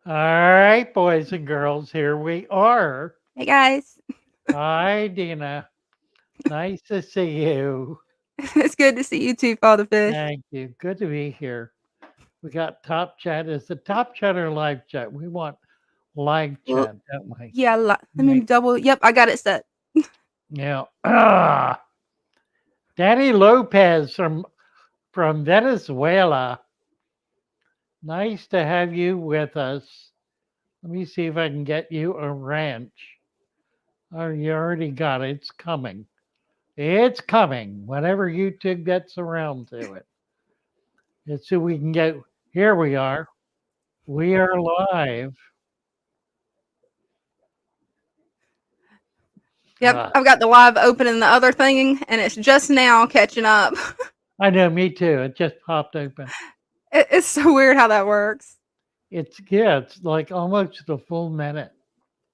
All right, boys and girls, here we are. Hey guys, Hi, Dina. Nice to see you. it's good to see you too, Father Fish. Thank you. Good to be here. We got top chat. Is the top chat or live chat? We want live Well, chat, don't we? yeah, let me Right. double. Yep, I got it set. Yeah. Danny Lopez from Venezuela. Nice to have you with us. Let me see if I can get you a ranch. Oh, you already got it. It's coming. It's coming whenever YouTube gets around to it. Let's see if we can get. Here we are. We are live. Yep, Ah, I've got the live open in the other thing, and it's just now catching up. I know, me too. It just popped open. It's so weird how that works. It's yeah, it's like almost a full minute.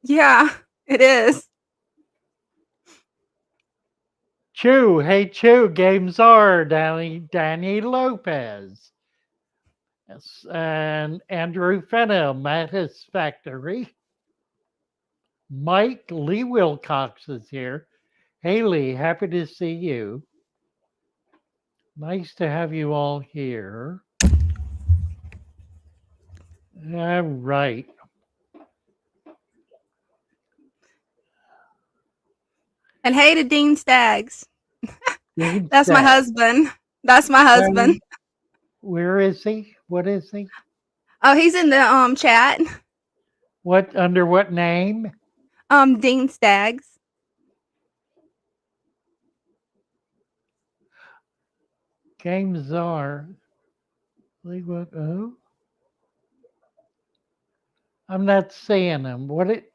Yeah, it is. Chew, hey Chew, games are Danny Lopez. Yes, and Andrew Fennell, Mattis Factory. Mike Lee Wilcox is here. Haley, happy to see you. Nice to have you all here. All right. And hey to Dean Staggs. Dean That's my Stack. husband. That's my husband. Where is he? What is he? Oh, he's in the chat. What under what name? Dean Staggs. Games are. What? Oh, I'm not seeing him. What it?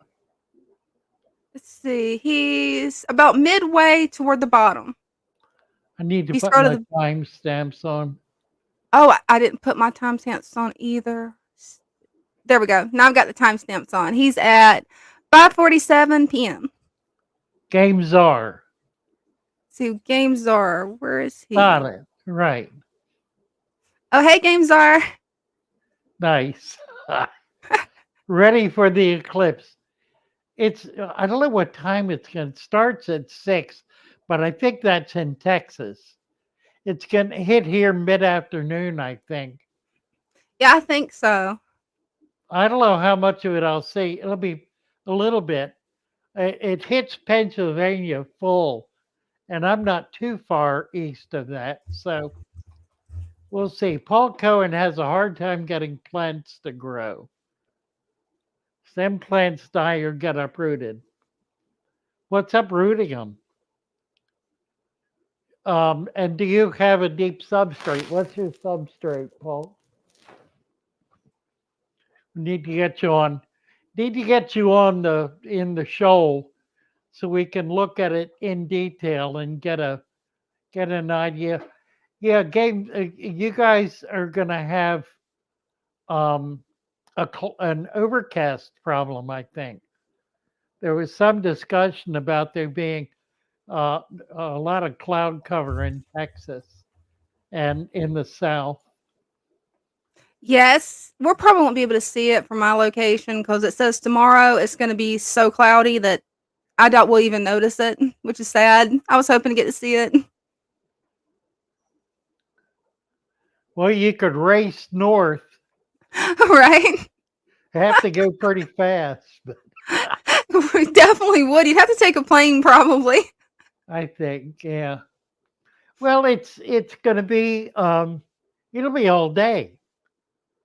Let's see. He's about midway toward the bottom. I need to He put started my the timestamps on. Oh, I didn't put my timestamps on either. There we go. Now I've got the timestamps on. He's at 5:47 p.m. Games are. So Games Czar, where is Got he? it. Right. Oh, hey Games Czar. Nice. Ready for the eclipse. It's I don't know what time it's going. It starts at 6, but I think that's in Texas. It's going to hit here mid afternoon, I think. Yeah, I think so. I don't know how much of it I'll see. It'll be a little bit. It hits Pennsylvania full, and I'm not too far east of that. So we'll see. Paul Cohen has a hard time getting plants to grow. Some plants die or get uprooted. What's uprooting them? And do you have a deep substrate? What's your substrate, Paul? We need to get you on. Need to get you on the in the show so we can look at it in detail and get an idea. Yeah, game. You guys are gonna have um, an overcast problem. I think there was some discussion about there being uh, a lot of cloud cover in Texas and in the South. Yes, we'll probably won't be able to see it from my location because it says tomorrow it's going to be so cloudy that I doubt we'll even notice it, which is sad. I was hoping to get to see it. Well, you could race north. Right? Have to go pretty fast, but We definitely would. You'd have to take a plane probably. I think yeah. Well, it's going to be it'll be all day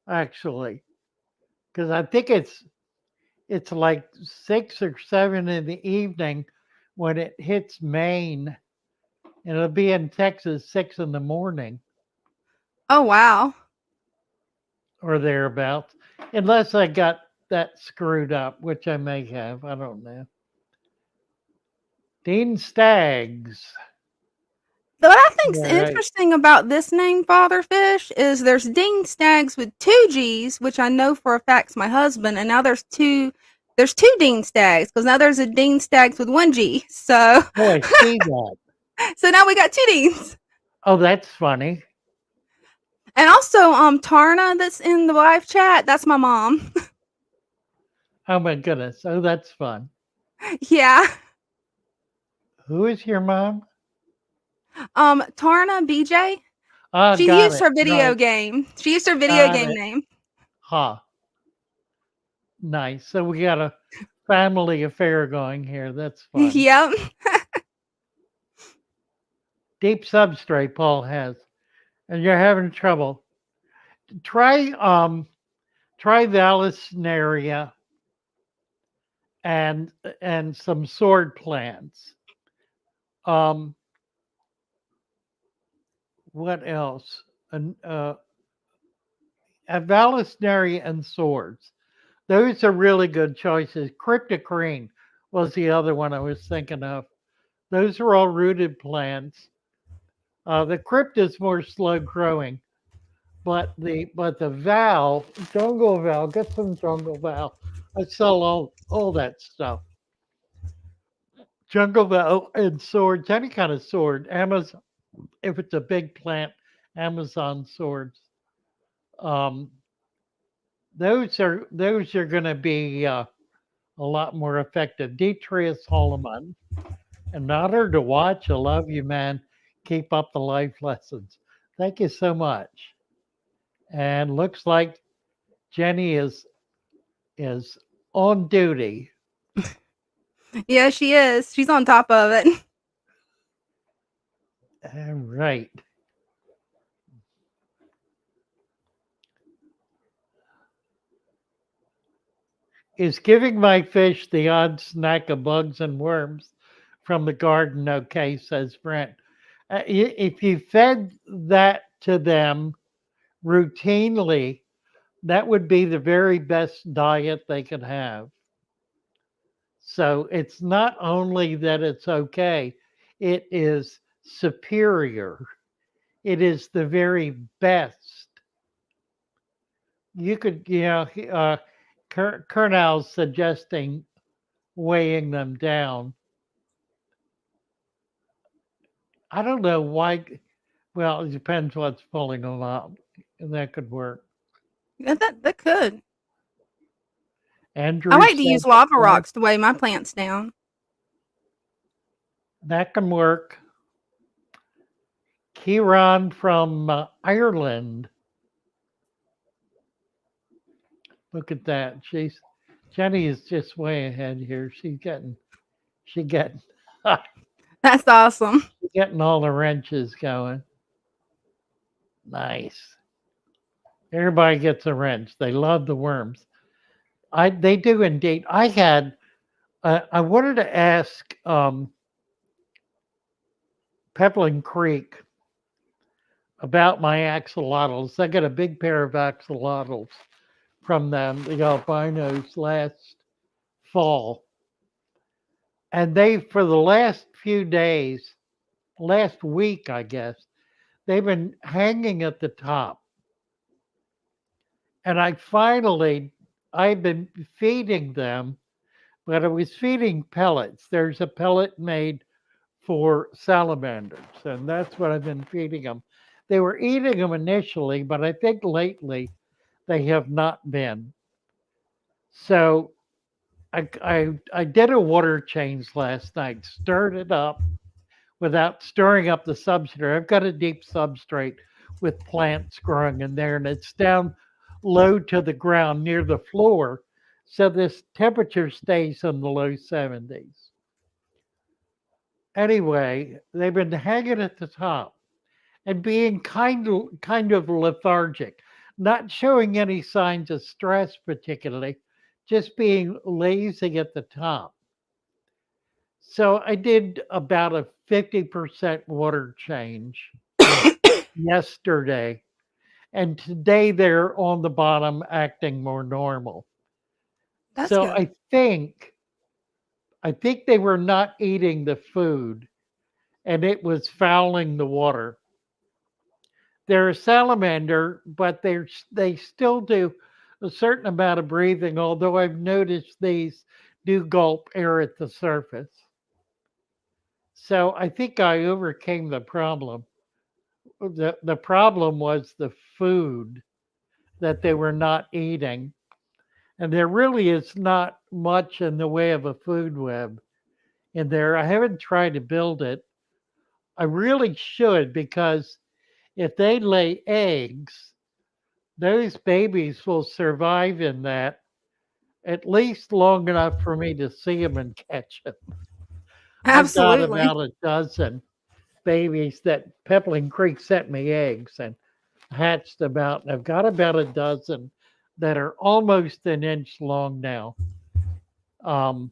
actually because I think it's like 6 or 7 in the evening when it hits Maine, and it'll be in Texas 6 in the morning Oh, wow. or thereabouts, unless I got that screwed up, which I may have. I don't know. Dean Staggs. What I think's Yeah, right. interesting about this name, Fatherfish, is there's Dean Staggs with two G's, which I know for a fact's my husband, and now there's two Dean Staggs because now there's a Dean Staggs with one G. So Oh, I see that. so now we got two Deans. Oh, that's funny. And also Tarna that's in the live chat, that's my mom. Oh my goodness. Oh, that's fun. Yeah. Who is your mom? Tarna BJ. Ah, She got used it. her video Right. game. She used her video Got game it. name. Ha. Nice. So we got a family affair going here. That's fun. Yep. Deep substrate Paul has, and you're having trouble. Try try Vallisneria and and some sword plants. Um, what else? And Vallisneria and swords. Those are really good choices. Cryptocrine was the other one I was thinking of. Those are all rooted plants. The crypt is more slow growing, but the jungle val, get some jungle val. I sell all that stuff. Jungle val and swords, any kind of sword. Amazon, if it's a big plant, Amazon swords. Um, those are going to be a lot more effective. Detrius Holloman, an honor to watch. I love you, man. Keep up the life lessons. Thank you so much. And looks like Jenny is on duty. Yeah, she is. She's on top of it. All right. Is giving my fish the odd snack of bugs and worms from the garden okay, says Brent. If you fed that to them routinely, that would be the very best diet they could have. So it's not only that it's okay, it is superior. It is the very best. You could, Kernel's suggesting weighing them down. I don't know why. Well, it depends what's pulling them up. That could work. Yeah, that could. I Andrew like to said use lava that, rocks to weigh my plants down. that can work. Kieran from Ireland. Look at that. Jenny is just way ahead here. She getting That's awesome. getting all the wrenches going. Nice. Everybody gets a wrench. They love the worms. They do indeed. I wanted to ask Pebbling Creek about my axolotls. I got a big pair of axolotls from them, the albinos, last fall. And they, for the last few days, last week, I guess, they've been hanging at the top. And I've been feeding them, but I was feeding pellets. There's a pellet made for salamanders, and that's what I've been feeding them. They were eating them initially, but I think lately they have not been. So I did a water change last night, stirred it up without stirring up the substrate. I've got a deep substrate with plants growing in there, and it's down low to the ground near the floor. So this temperature stays in the low 70s. Anyway, they've been hanging at the top and being kind of lethargic, not showing any signs of stress particularly, just being lazy at the top. So I did about a 50% water change yesterday, and today they're on the bottom acting more normal. That's So good. I think they were not eating the food and it was fouling the water. They're a salamander, but they still do a certain amount of breathing, although I've noticed these do gulp air at the surface. So I think I overcame the problem. The problem was the food that they were not eating. and there really is not much in the way of a food web in there. I haven't tried to build it. I really should, because if they lay eggs, those babies will survive in that at least long enough for me to see them and catch them. I've got Absolutely. about a dozen babies that Pebbling Creek sent me eggs and hatched about. And I've got about a dozen that are almost an inch long now. Um,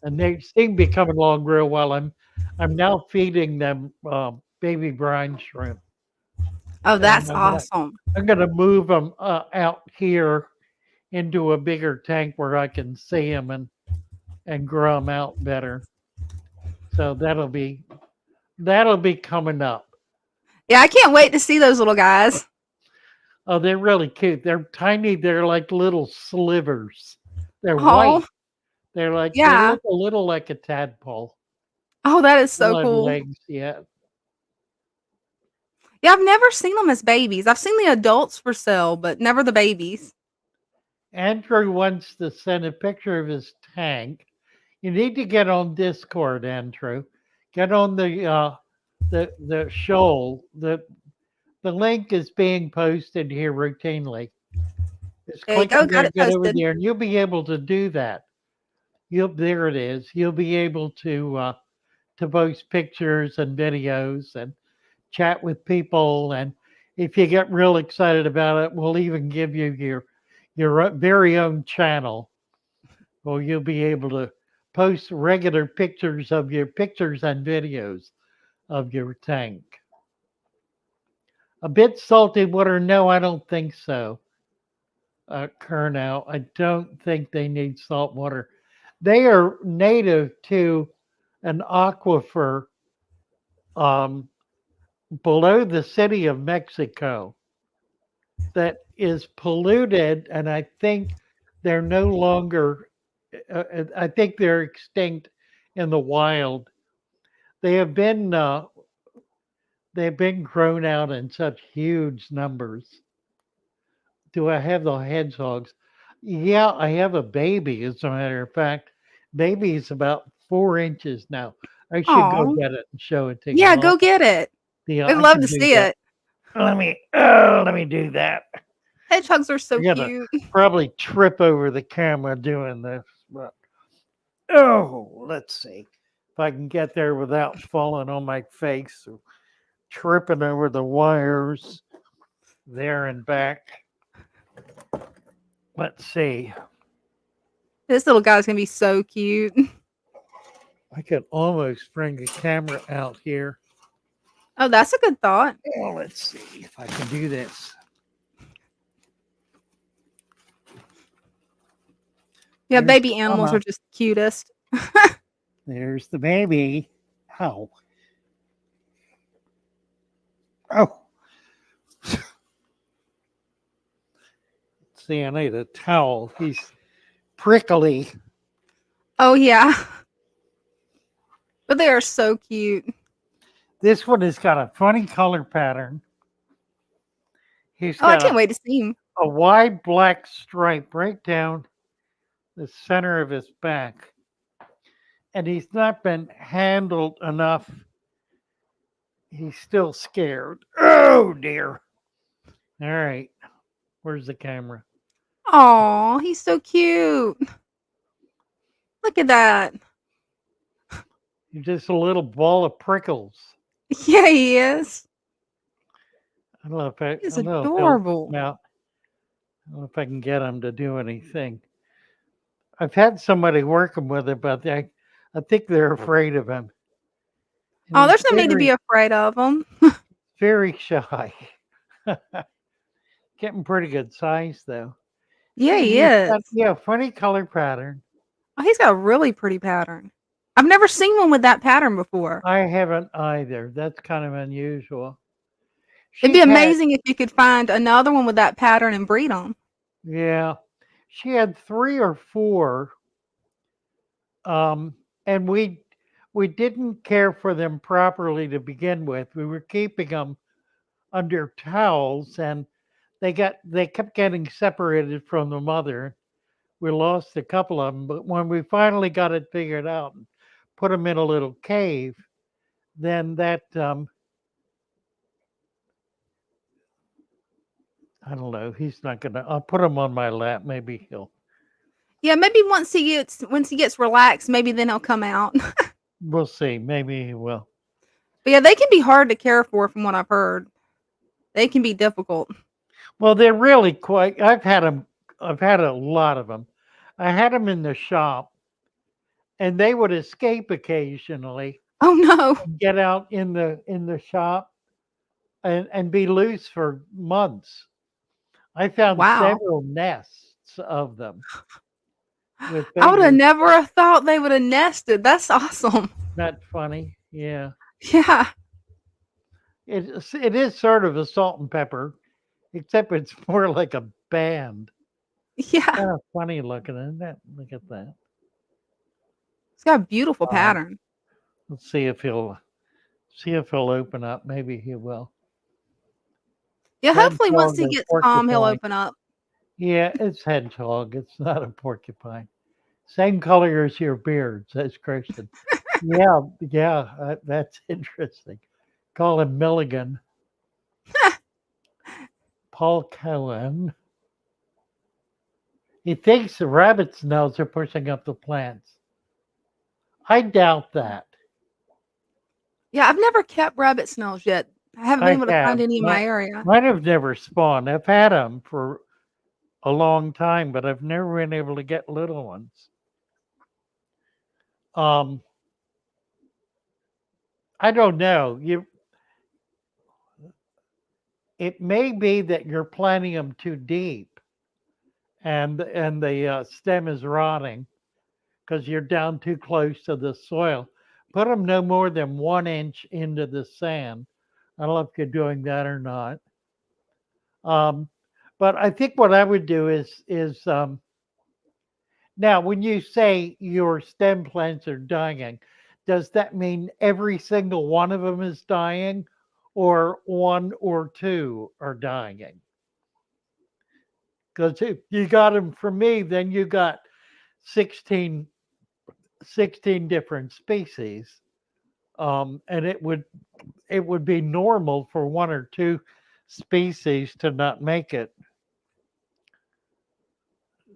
and they seem to be coming along real well. I'm now feeding them baby brine shrimp, Oh, and that's awesome. I'm gonna move them out here into a bigger tank where I can see them and grow them out better. So that'll be coming up. Yeah, I can't wait to see those little guys. Oh, they're really cute. They're tiny. They're like little slivers. They're Oh, white. They yeah. look a little like a tadpole. Oh, that is so Don't have cool. legs yet. Yeah, I've never seen them as babies. I've seen the adults for sale, but never the babies. Andrew wants to send a picture of his tank. You need to get on Discord, Andrew. Get on the shoal. The link is being posted here routinely. Just There you click go. on there Got and it get over posted. there, and you'll be able to do that. There it is. You'll be able to post pictures and videos and chat with people. And if you get real excited about it, we'll even give you your very own channel, or you'll be able to post regular pictures and videos of your tank. A bit salty water? No, I don't think so. Kernow, I don't think they need salt water. They are native to an aquifer um, below the city of Mexico that is polluted, and I think they're no longer. I think they're extinct in the wild. They have been they've been grown out in such huge numbers. Do I have the hedgehogs? Yeah, I have a baby. As a matter of fact, baby is about 4 inches now. I should go Oh, get it and show it to you. yeah, go get it. Yeah, I'd I love can to do see that. it. Let me do that. Hedgehogs are so I'm gonna cute. probably trip over the camera doing this, but oh, let's see if I can get there without falling on my face or tripping over the wires there and back. Let's see. This little guy's gonna be so cute. I could almost bring the camera out here. Oh, that's a good thought. Oh, let's see if I can do this. Yeah, There's baby animals are mama. just cutest. There's the baby. Ow. Oh. See, I need a towel. He's prickly. Oh yeah, but they are so cute. This one has got a funny color pattern. He's Oh, I got can't wait to see him. a wide black stripe right down the center of his back. And he's not been handled enough. He's still scared. Oh, dear. All right. Where's the camera? Oh, he's so cute. Look at that. He's just a little ball of prickles. Yeah, he is. I don't know if I He's don't know if he'll adorable. come out. I don't know if I can get him to do anything. I've had somebody working with him, but I think they're afraid of him. And Oh, he's there's no need to be afraid of him. very shy. Getting pretty good size though. Yeah, he He's is. got, yeah, funny color pattern. Oh, he's got a really pretty pattern. I've never seen one with that pattern before. I haven't either. That's kind of unusual. It'd be She had, amazing if you could find another one with that pattern and breed them. yeah, she had 3 or 4, and we didn't care for them properly to begin with. We were keeping them under towels, and they kept getting separated from the mother. we lost a couple of them. But when we finally got it figured out and put them in a little cave, then that I don't know. He's not gonna. I'll put him on my lap. Maybe he'll. Yeah, maybe once he gets relaxed, maybe then he'll come out. We'll see. Maybe he will. But yeah, they can be hard to care for from what I've heard. They can be difficult. Well, they're really quite. I've had them. I've had a lot of them. I had them in the shop, and they would escape occasionally, Oh no. get out in the shop, and be loose for months. I found Wow. several nests of them with I would have babies. never have thought they would have nested. That's awesome. Not funny. Yeah, Yeah. it is sort of a salt and pepper, except it's more like a band. Yeah. Kind of funny looking, isn't it? Look at that. It's got a beautiful Um, pattern. let's see if he'll open up. Maybe he will. Yeah, hopefully once Hedgehog he or gets calm, he'll porcupine. open up. Yeah, it's hedgehog. It's not a porcupine. Same color as your beard, says Christian. Yeah, yeah, that's interesting. Call him Milligan. Paul Cohen. He thinks the rabbit snails are pushing up the plants. I doubt that. Yeah, I've never kept rabbit snails yet. I haven't been I able to find have. any in my area. Mine have never spawned. I've had them for a long time, but I've never been able to get little ones. Um, I don't know. It may be that you're planting them too deep, and the stem is rotting because you're down too close to the soil. Put them no more than 1 inch into the sand. I don't know if you're doing that or not. Um, but I think what I would do is now when you say your stem plants are dying, does that mean every single one of them is dying, or one or two are dying? Because if you got them from me, then you got 16, 16 different species, and it would be normal for one or two species to not make it.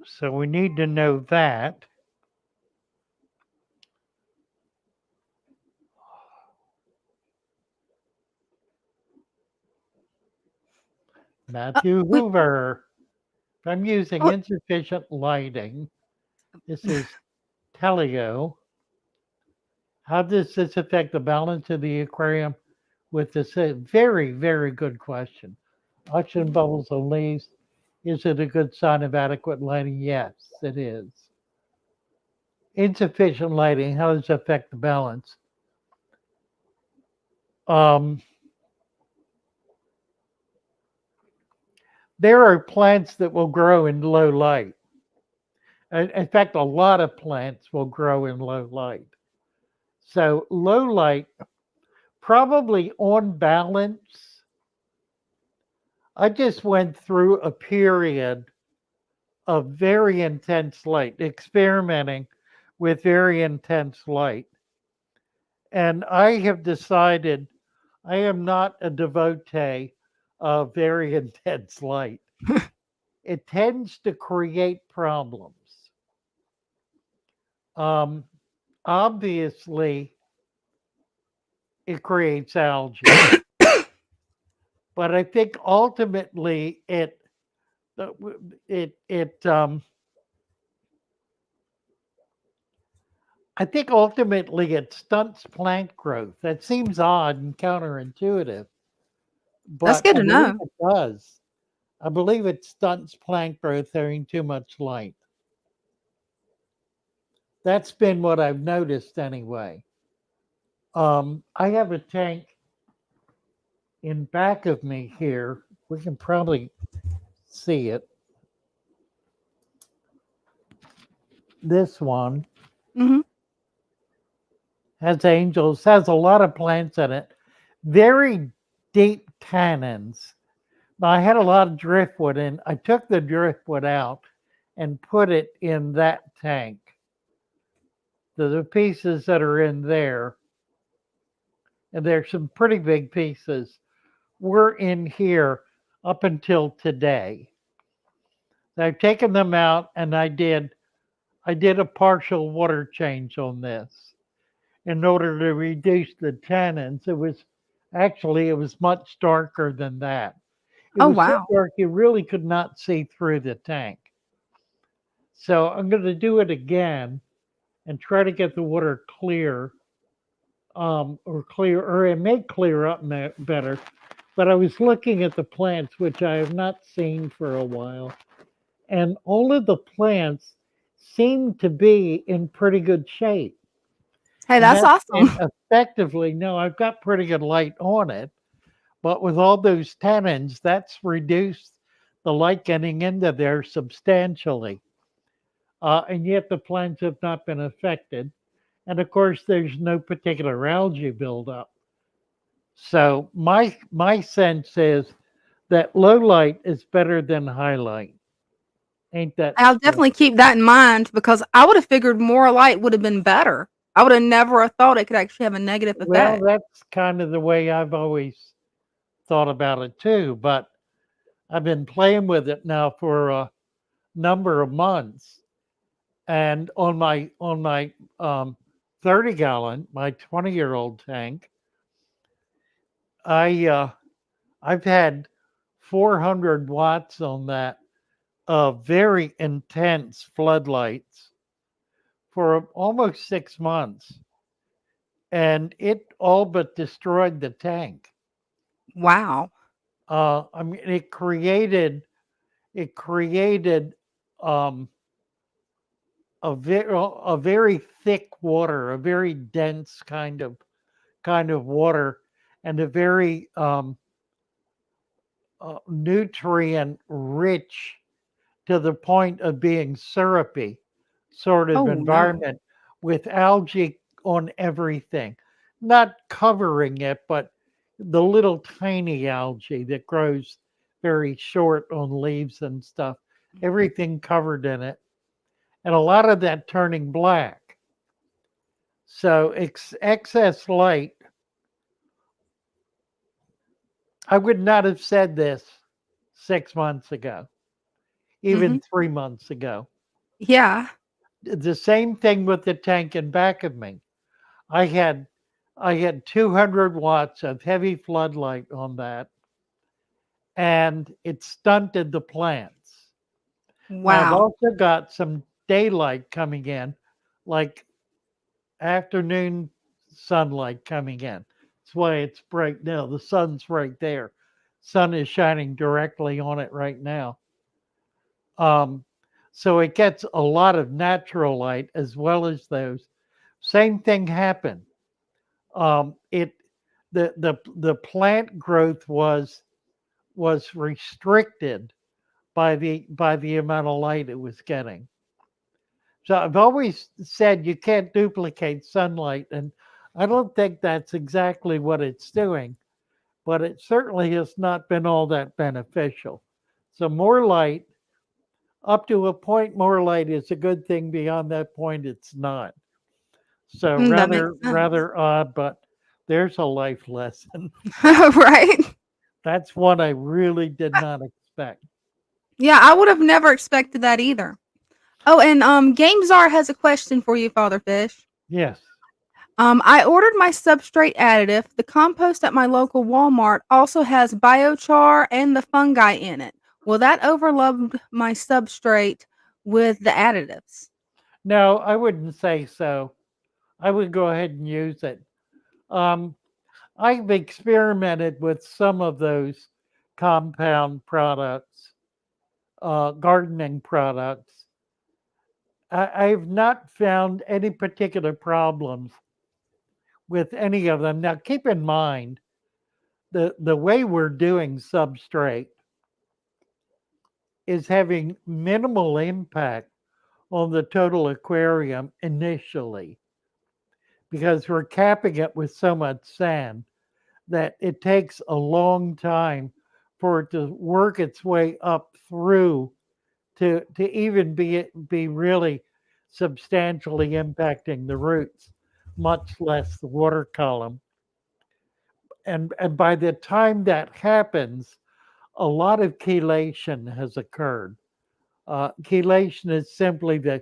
So we need to know that. Matthew We, Hoover. If I'm using oh, insufficient lighting, this is Telio. How does this affect the balance of the aquarium with this? Very, very good question. Oxygen bubbles on leaves. Is it a good sign of adequate lighting? Yes, it is. Insufficient lighting, how does it affect the balance? Um, there are plants that will grow in low light. In fact, a lot of plants will grow in low light. So, low light, probably on balance, I just went through a period of very intense light, experimenting with very intense light. And I have decided I am not a devotee of very intense light. It tends to create problems. Um, obviously, it creates algae, but I think ultimately it it I think ultimately it stunts plant growth. That seems odd and counterintuitive, that's but good I to believe know. it does. I believe it stunts plant growth having too much light. That's been what I've noticed anyway. I have a tank in back of me here. We can probably see it. This one Hmm. has angels, has a lot of plants in it, very deep tannins. Now, I had a lot of driftwood in. I took the driftwood out and put it in that tank. The pieces that are in there, and there's some pretty big pieces, were in here up until today. I've taken them out and I did a partial water change on this in order to reduce the tannins. It was much darker than that. It Oh was so wow. dark you really could not see through the tank. So I'm going to do it again and try to get the water clear, or it may clear up better. But I was looking at the plants, which I have not seen for a while, and all of the plants seem to be in pretty good shape. Hey, And that's that and awesome. effectively, no, I've got pretty good light on it, but with all those tannins, that's reduced the light getting into there substantially. And yet the plants have not been affected. And of course, there's no particular algae buildup. So my sense is that low light is better than high light. Ain't that I'll so? definitely keep that in mind because I would have figured more light would have been better. I would have never have thought it could actually have a negative Well, effect. that's kind of the way I've always thought about it too. But I've been playing with it now for a number of months, and on my 30 gallon, my 20-year-old tank, I I've had 400 watts on that of very intense floodlights for almost 6 months, and it all but destroyed the tank. Wow. I mean, it created um, a very thick water, a very dense kind of water, and a very nutrient rich to the point of being syrupy sort of Oh no. environment with algae on everything, not covering it, but the little tiny algae that grows very short on leaves and stuff, everything covered in it, and a lot of that turning black. So excess light, I would not have said this 6 months ago, even Mhm. 3 months ago. Yeah. The same thing with the tank in back of me. I had I had 200 watts of heavy floodlight on that, and it stunted the plants. Now I've Wow. also got some daylight coming in, like afternoon sunlight coming in. That's why it's bright now. The sun's right there. Sun is shining directly on it right now. Um, so it gets a lot of natural light as well as those. Same thing happened. It the plant growth was restricted by the amount of light it was getting. So I've always said you can't duplicate sunlight, and I don't think that's exactly what it's doing, but it certainly has not been all that beneficial. So more light, up to a point, more light is a good thing. Beyond that point, it's not. So That makes rather sense. rather odd, but there's a life lesson. Right? That's one I really did not expect. Yeah, I would have never expected that either. Oh, and GameZar has a question for you, Father Fish. Yes. I ordered my substrate additive. The compost at my local Walmart also has biochar and the fungi in it. Will that overload my substrate with the additives? No, I wouldn't say so. I would go ahead and use it. Um, I've experimented with some of those compound products, gardening products. I've not found any particular problems with any of them. Now, keep in mind the way we're doing substrate is having minimal impact on the total aquarium initially because we're capping it with so much sand that it takes a long time for it to work its way up through to even be really substantially impacting the roots, much less the water column. And by the time that happens, a lot of chelation has occurred. Chelation is simply the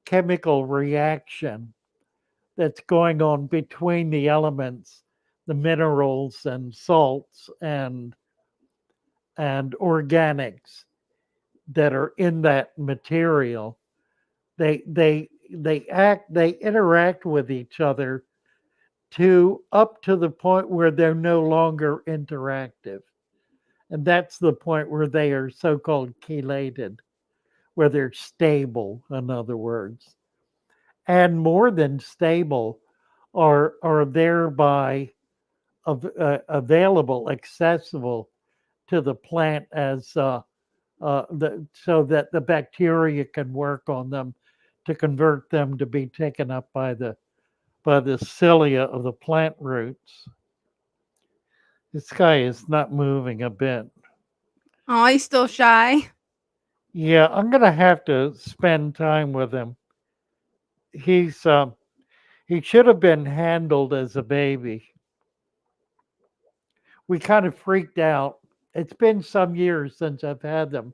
chemical reaction that's going on between the elements, the minerals and salts and organics that are in that material. They interact with each other to up to the point where they're no longer interactive. And that's the point where they are so-called chelated, where they're stable, in other words. And more than stable, are thereby available, accessible to the plant as so that the bacteria can work on them to convert them to be taken up by the cilia of the plant roots. This guy is not moving a bit. Oh, he's still shy. Yeah, I'm gonna have to spend time with him. He's he should have been handled as a baby. We kind of freaked out. It's been some years since I've had them,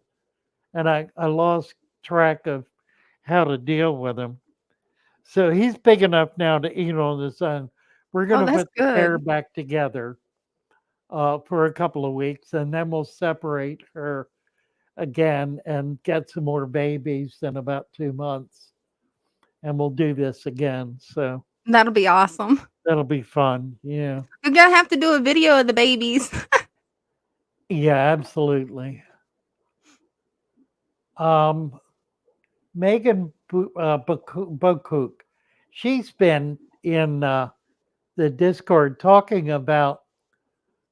and I lost track of how to deal with him. So he's big enough now to eat on his own. We're Oh, gonna that's put the pair good. back together for a couple of weeks, and then we'll separate her again and get some more babies in about 2 months, and we'll do this again. So That'll be awesome. that'll be fun. Yeah, You're gonna have to do a video of the babies. yeah, absolutely. Um, Megan Bokuk, she's been in the Discord talking about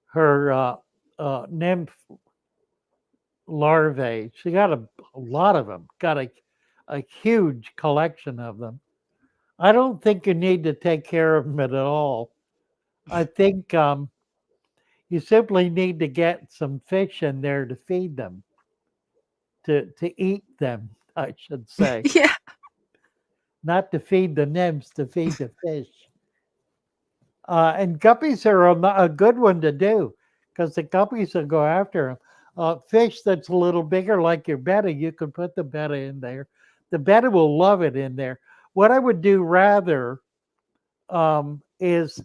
her nymph larvae. She got a lot of them, got a huge collection of them. I don't think you need to take care of them at all. I think you simply need to get some fish in there to feed them, to eat them, I should say. Yeah. Not to feed the nymphs, to feed the fish. And guppies are a good one to do because the guppies will go after them. Fish that's a little bigger, like your betta, you can put the betta in there. The betta will love it in there. What I would do rather is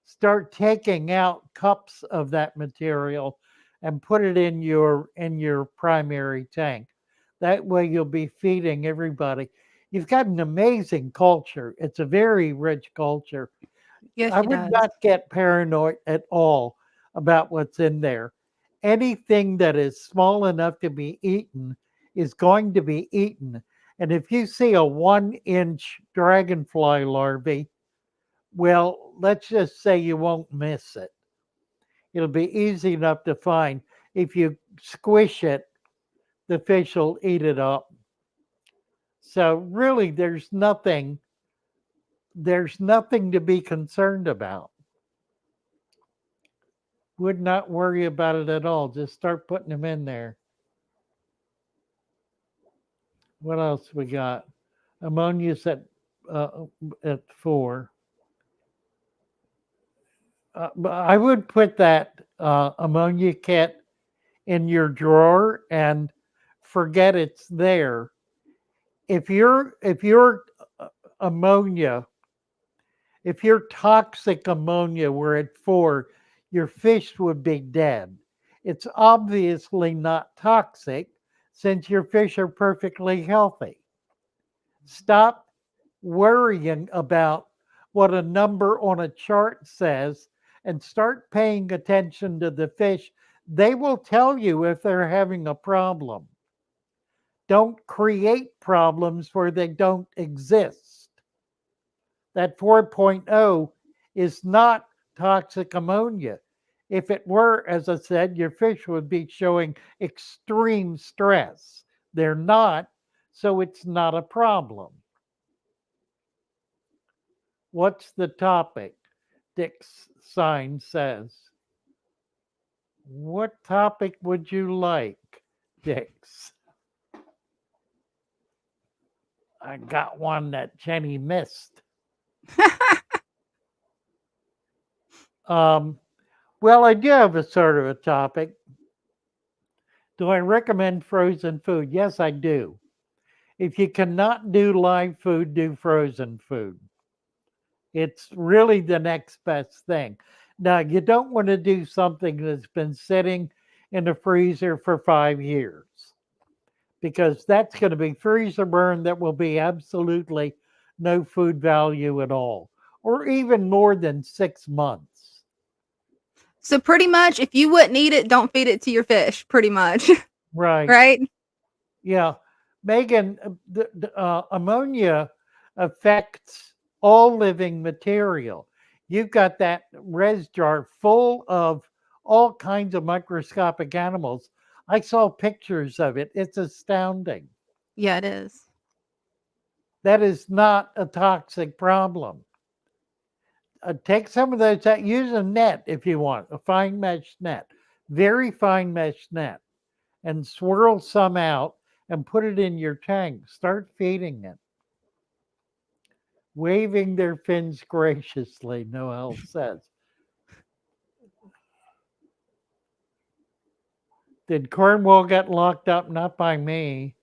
start taking out cups of that material and put it in your primary tank. That way you'll be feeding everybody. You've got an amazing culture. It's a very rich culture. Yes, I she would does. not get paranoid at all about what's in there. Anything that is small enough to be eaten is going to be eaten. And if you see a 1 inch dragonfly larvae, well, let's just say you won't miss it. It'll be easy enough to find. If you squish it, the fish will eat it up. So really there's nothing to be concerned about. Would not worry about it at all. Just start putting them in there. What else we got? Ammonia's at 4. But I would put that ammonia kit in your drawer and forget it's there. If your ammonia, if your toxic ammonia were at 4, your fish would be dead. It's obviously not toxic since your fish are perfectly healthy. Stop worrying about what a number on a chart says and start paying attention to the fish. They will tell you if they're having a problem. Don't create problems where they don't exist. That 4.0 is not toxic ammonia. If it were, as I said, your fish would be showing extreme stress. They're not, so it's not a problem. What's the topic? Dick's sign says. What topic would you like, Dix? I got one that Jenny missed. Um, well, I do have a sort of a topic. Do I recommend frozen food? Yes, I do. If you cannot do live food, do frozen food. It's really the next best thing. Now, you don't want to do something that's been sitting in the freezer for 5 years because that's going to be freezer burn that will be absolutely no food value at all, or even more than 6 months. So pretty much, if you wouldn't eat it, don't feed it to your fish. Pretty much, Right. right? Yeah. Megan, ammonia affects all living material. You've got that res jar full of all kinds of microscopic animals. I saw pictures of it. It's astounding. Yeah, it is. That is not a toxic problem. Take some of those out. Use a net if you want, a fine mesh net, very fine mesh net, and swirl some out and put it in your tank. Start feeding it. Waving their fins graciously, Noel says. Did Cornwall get locked up? Not by me.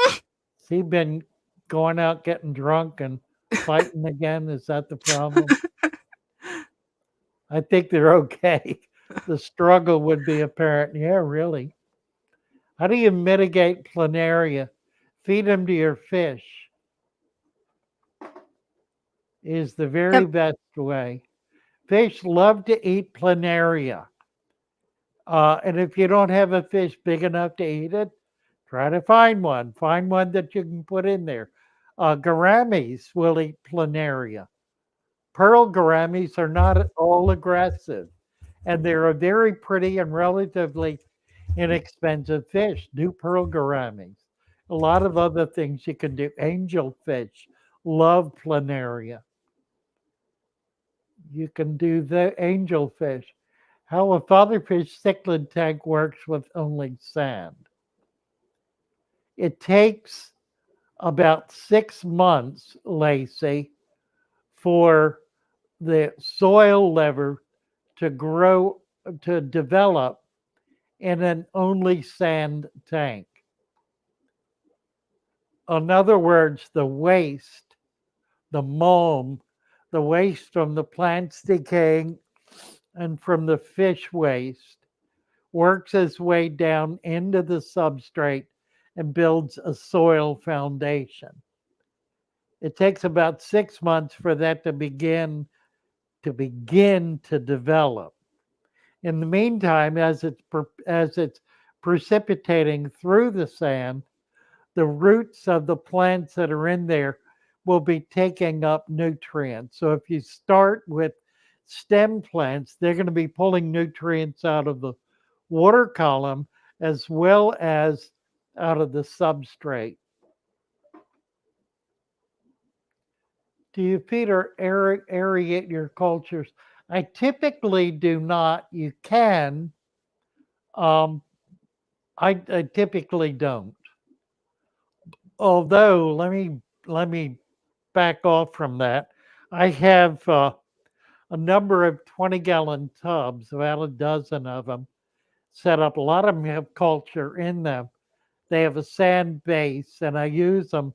Has he been going out getting drunk and fighting again? Is that the problem? I think they're okay. The struggle would be apparent. Yeah, really. How do you mitigate planaria? Feed them to your fish is the very Yep. best way. Fish love to eat planaria. And if you don't have a fish big enough to eat it, try to find one. Find one that you can put in there. Gouramis will eat planaria. Pearl gouramis are not at all aggressive, and they're a very pretty and relatively inexpensive fish. Do pearl gouramis. A lot of other things you can do. Angelfish love planaria. You can do the angelfish. How a fatherfish cichlid tank works with only sand. It takes about 6 months, Lacey, for the soil lever to grow, to develop in an only sand tank. In other words, the waste, the mulm, the waste from the plants decaying and from the fish waste works its way down into the substrate and builds a soil foundation. It takes about 6 months for that to begin to develop. In the meantime, as it's precipitating through the sand, the roots of the plants that are in there will be taking up nutrients. So if you start with stem plants, they're going to be pulling nutrients out of the water column as well as out of the substrate. Do you feed or aerate your cultures? I typically do not. You can. Um, I typically don't. Although, let me back off from that. I have a number of 20-gallon tubs, about a dozen of them, set up. A lot of them have culture in them. They have a sand base, and I use them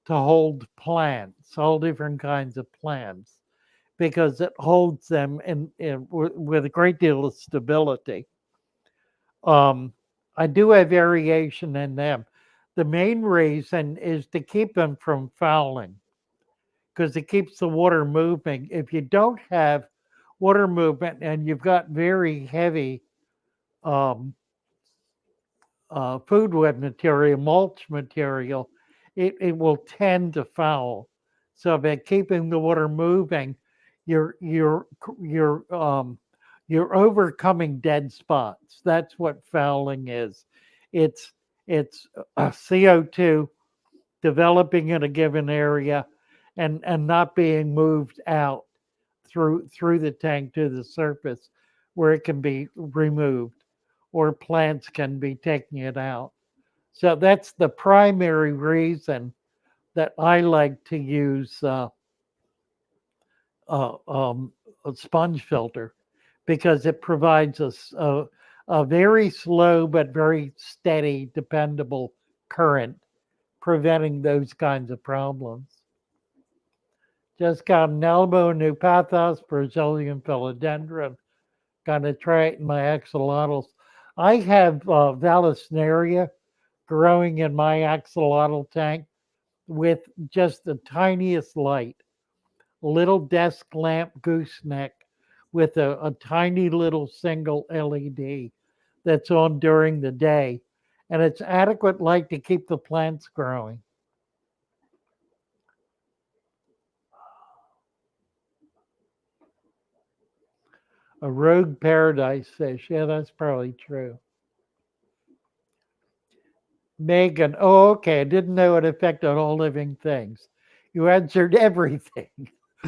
to hold plants, all different kinds of plants, because it holds them with a great deal of stability. Um, I do have variation in them. The main reason is to keep them from fouling because it keeps the water moving. If you don't have water movement and you've got very heavy um, food web material, mulch material, it will tend to foul. So by keeping the water moving, you're you're you're um, you're overcoming dead spots. That's what fouling is. It's it's CO2 developing in a given area and not being moved out through the tank to the surface where it can be removed or plants can be taking it out. So that's the primary reason that I like to use uh, um, a sponge filter because it provides us a very slow but very steady, dependable current, preventing those kinds of problems. Just got an elbow new pathos, Brazilian philodendron. Gonna try it in my axolotls. I have Vallisneria growing in my axolotl tank with just the tiniest light, a little desk lamp gooseneck with a tiny little single LED that's on during the day. And it's adequate light to keep the plants growing. A rogue paradise fish. Yeah, that's probably true. Megan, oh, okay. I didn't know it affected all living things. You answered everything.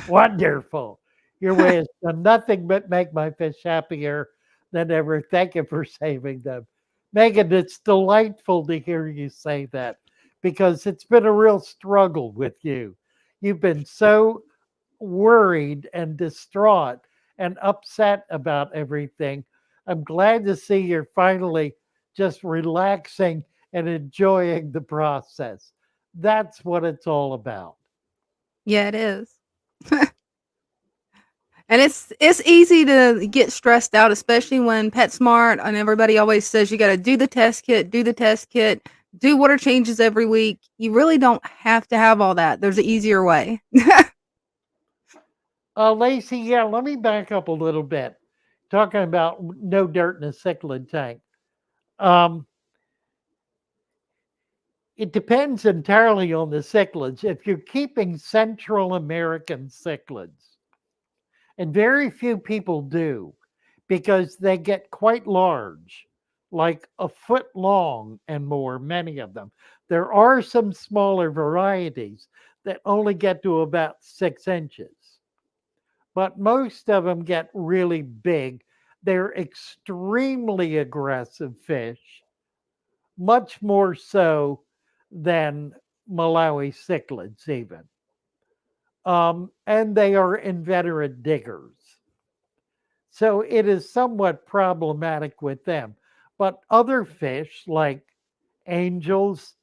Wonderful. Your way has done nothing but make my fish happier than ever. Thank you for saving them. Megan, it's delightful to hear you say that because it's been a real struggle with you. You've been so worried and distraught and upset about everything. I'm glad to see you're finally just relaxing and enjoying the process. That's what it's all about. Yeah, it is. And it's easy to get stressed out, especially when PetSmart and everybody always says you gotta do the test kit, do the test kit, do water changes every week. You really don't have to have all that. There's an easier way. Lacey, yeah, let me back up a little bit. Talking about no dirt in a cichlid tank. Um, it depends entirely on the cichlids. If you're keeping Central American cichlids, and very few people do because they get quite large, like a foot long and more, many of them. There are some smaller varieties that only get to about 6 inches, but most of them get really big. They're extremely aggressive fish, much more so than Malawi cichlids, even. And they are inveterate diggers. So it is somewhat problematic with them. But other fish like angels,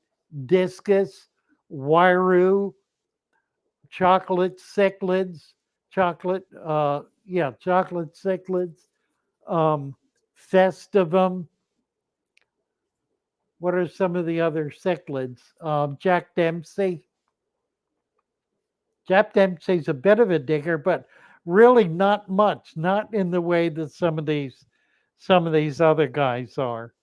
discus, wairu, chocolate cichlids, chocolate cichlids, um, festivum. What are some of the other cichlids? Jack Dempsey. Jack Dempsey's a bit of a digger, but really not much, not in the way that some of these other guys are.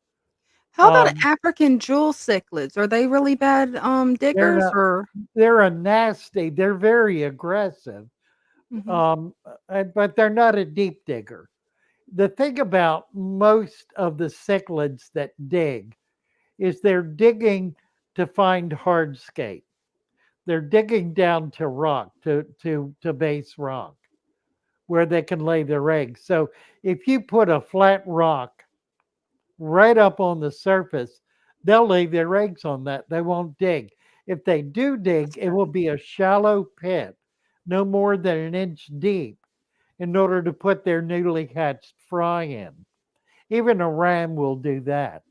How about Um, African jewel cichlids? Are they really bad they're diggers not. or They're a nasty. They're very aggressive, Mhm. but they're not a deep digger. The thing about most of the cichlids that dig is they're digging to find hardscape. They're digging down to rock, to base rock, where they can lay their eggs. So if you put a flat rock right up on the surface, they'll lay their eggs on that. They won't dig. If they do That's dig, it will good. be a shallow pit, no more than an inch deep, in order to put their newly hatched fry in. Even a ram will do that.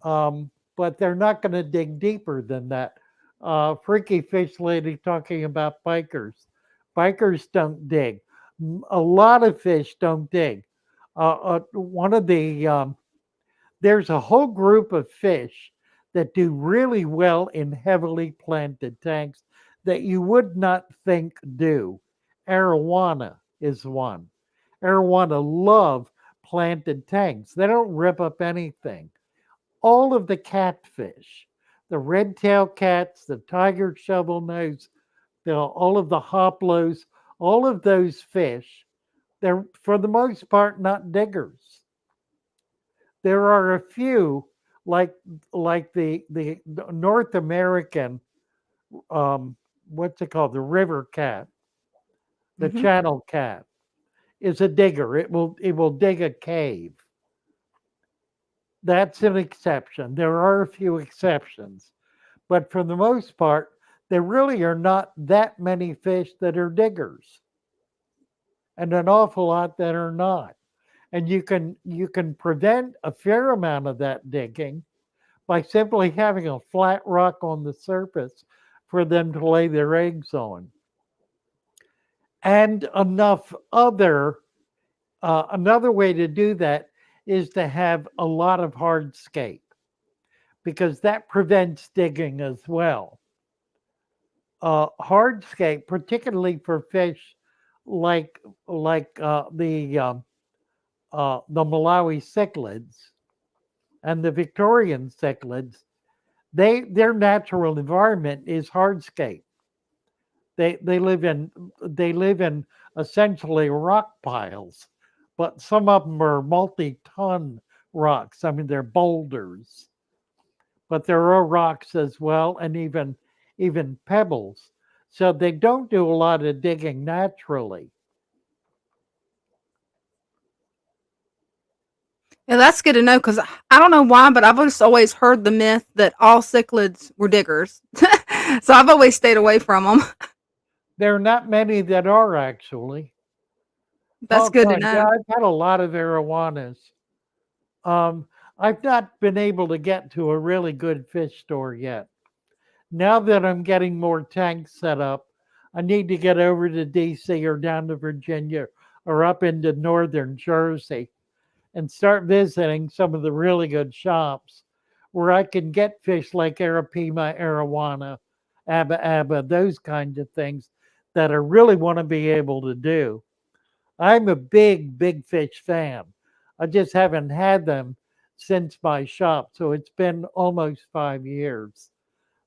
But they're not going to dig deeper than that. Freaky fish lady talking about bikers. Bikers don't dig. A lot of fish don't dig. One of the There's a whole group of fish that do really well in heavily planted tanks that you would not think do. Arowana is one. Arowana love planted tanks. They don't rip up anything. All of the catfish, the red tail cats, the tiger shovel nose, all of the hoplos, all of those fish, they're for the most part not diggers. There are a few like the North American what's it called, the river cat, the Mhm. channel cat is a digger. It will dig a cave. That's an exception. There are a few exceptions, But for the most part, there really are not that many fish that are diggers, and an awful lot that are not. And you can prevent a fair amount of that digging by simply having a flat rock on the surface for them to lay their eggs on, and enough other another way to do that is to have a lot of hardscape, because that prevents digging as well. Hardscape, particularly for fish like the Malawi cichlids and the Victorian cichlids, their natural environment is hardscape. They live in essentially rock piles, but some of them are multi-ton rocks. I mean, they're boulders, but there are rocks as well, and even pebbles. So they don't do a lot of digging naturally. Yeah, that's good to know because I don't know why, but I've just always heard the myth that all cichlids were diggers. So I've always stayed away from them. There are not many that are actually. That's Oh good to God, yeah, know. I've had a lot of arowanas. Um, I've not been able to get to a really good fish store yet. Now that I'm getting more tanks set up, I need to get over to DC or down to Virginia or up into northern Jersey and start visiting some of the really good shops where I can get fish like Arapima, arowana, abba abba, those kinds of things that I really want to be able to do. I'm a big fish fan. I just haven't had them since my shop, so it's been almost 5 years.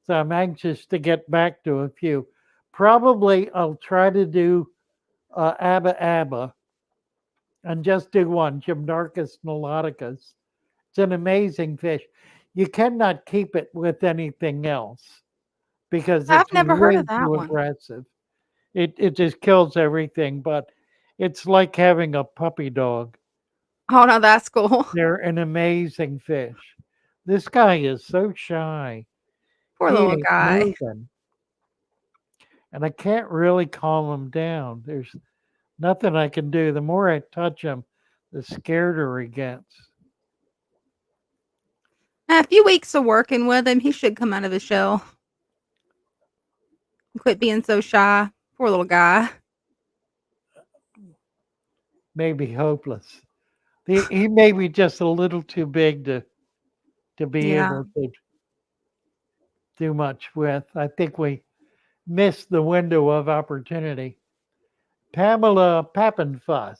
So I'm anxious to get back to a few. Probably I'll try to do abba abba and just do one, Gymnarchus niloticus. It's an amazing fish. You cannot keep it with anything else because I've it's never heard way of that too one. aggressive. It just kills everything, but it's like having a puppy dog. Oh no, that's cool. They're an amazing fish. This guy is so shy. Poor He little ain't guy. moving. And I can't really calm him down. There's nothing I can do. The more I touch him, the scareder he gets. A few weeks of working with him, he should come out of his shell. Quit being so shy. Poor little guy. Maybe hopeless. He may be just a little too big to be Yeah. able to do much with. I think we missed the window of opportunity. Pamela Pappenfuss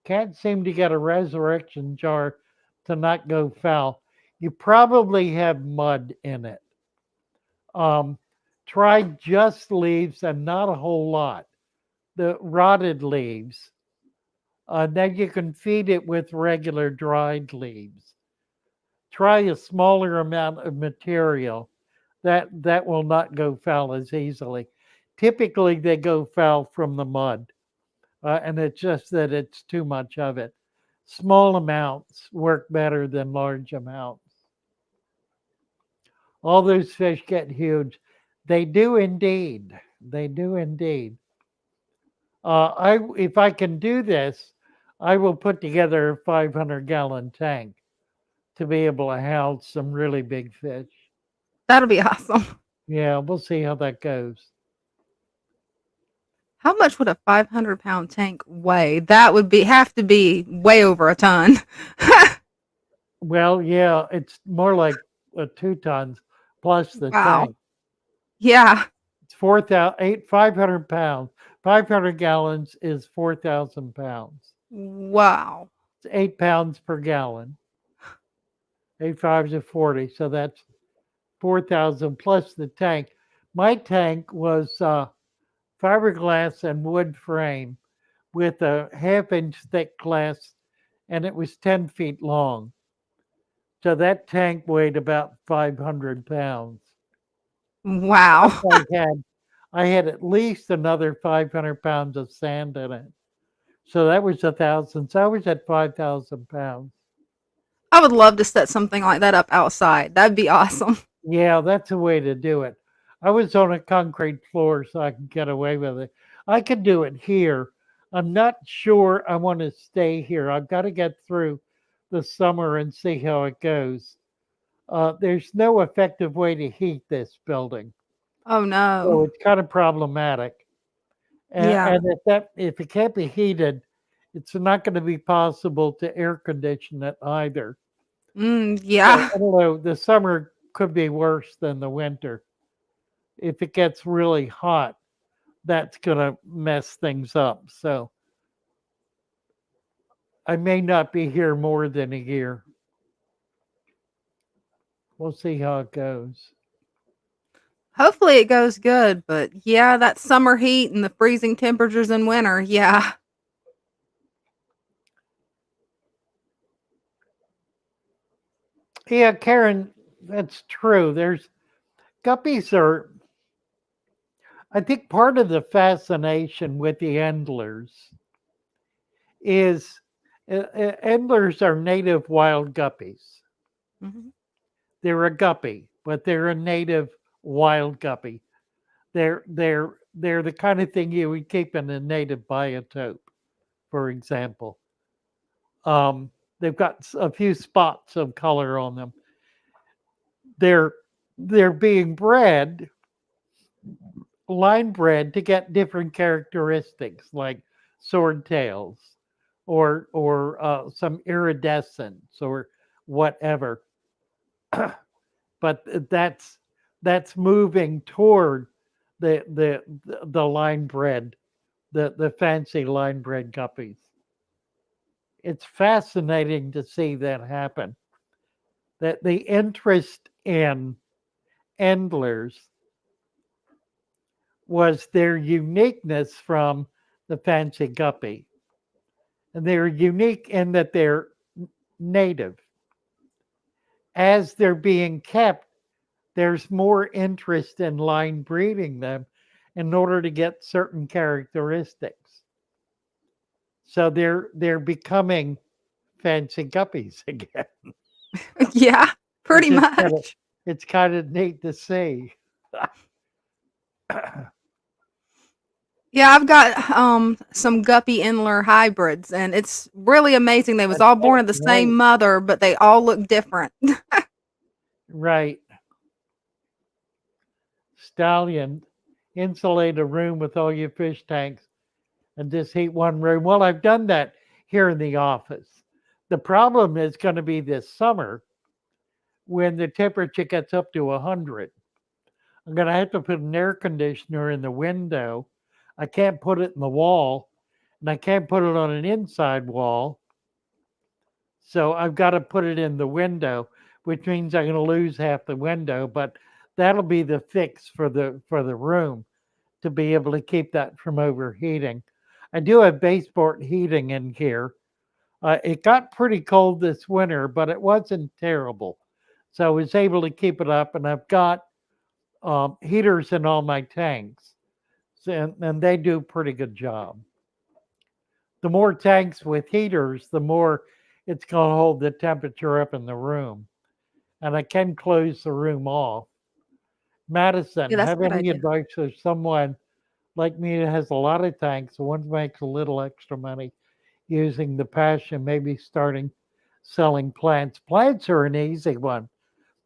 can't seem to get a resurrection jar to not go foul. You probably have mud in it. Um, Try just leaves and not a whole lot. The rotted leaves. Then you can feed it with regular dried leaves. Try a smaller amount of material. That will not go foul as easily. Typically, they go foul from the mud, and it's just that it's too much of it. Small amounts work better than large amounts. All those fish get huge. They do indeed. They do indeed. If I can do this, I will put together a 500-gallon tank to be able to house some really big fish. That'll be awesome. Yeah, we'll see how that goes. How much would a 500-pound tank weigh? That would be have to be way over a ton. Well, yeah, it's more like 2 tons plus the Wow. tank. Yeah. It's 500 pounds. 500 gallons is 4,000 pounds. Wow. It's 8 pounds per gallon. 8 fives are 40, so that's 4,000 plus the tank. My tank was fiberglass and wood frame with a half-inch thick glass, and it was 10 feet long. So that tank weighed about 500 pounds. Plus Wow. I had at least another 500 pounds of sand in it. So that was 1,000. So I was at 5,000 pounds. I would love to set something like that up outside. That'd be awesome. Yeah, that's a way to do it. I was on a concrete floor so I could get away with it. I could do it here. I'm not sure I want to stay here. I've got to get through the summer and see how it goes. There's no effective way to heat this building, Oh no. so it's kind of problematic. Yeah. And if it can't be heated, it's not going to be possible to air condition it either. So Yeah. I don't know. The summer could be worse than the winter. If it gets really hot, that's going to mess things up. So I may not be here more than a year. We'll see how it goes. Hopefully it goes good, but yeah, that summer heat and the freezing temperatures in winter. Yeah. Yeah, Karen, that's true. There's guppies are, I think part of the fascination with the endlers is endlers are native wild guppies. Mhm. They're a guppy, but they're a native wild guppy. They're the kind of thing you would keep in a native biotope, for example. They've got a few spots of color on them. They're they're being bred, line bred to get different characteristics like sword tails or some iridescence or whatever. But that's moving toward the line bred, the fancy line bred guppies. It's fascinating to see that happen. That the interest in endlers was their uniqueness from the fancy guppy. And they're unique in that they're native. As they're being kept, there's more interest in line breeding them in order to get certain characteristics. So they're becoming fancy guppies again. Yeah, pretty It's just kind of much. it's kind of neat to see. Yeah, I've got some guppy endler hybrids, and it's really amazing. They was all born That's of the right. same mother, but they all look different. Right. Stallion, insulate a room with all your fish tanks and just heat one room. Well, I've done that here in the office. The problem is going to be this summer when the temperature gets up to 100. I'm going to have to put an air conditioner in the window. I can't put it in the wall, and I can't put it on an inside wall. So I've got to put it in the window, which means I'm going to lose half the window, but that'll be the fix for the room to be able to keep that from overheating. I do have baseboard heating in here. It got pretty cold this winter, but it wasn't terrible. So I was able to keep it up, and I've got heaters in all my tanks, and they do a pretty good job. The more tanks with heaters, the more it's going to hold the temperature up in the room. And I can close the room off. Yeah, Madison, that's a have good any idea. advice for someone like me that has a lot of tanks, who wants to make a little extra money using the passion, maybe starting selling plants? Plants are an easy one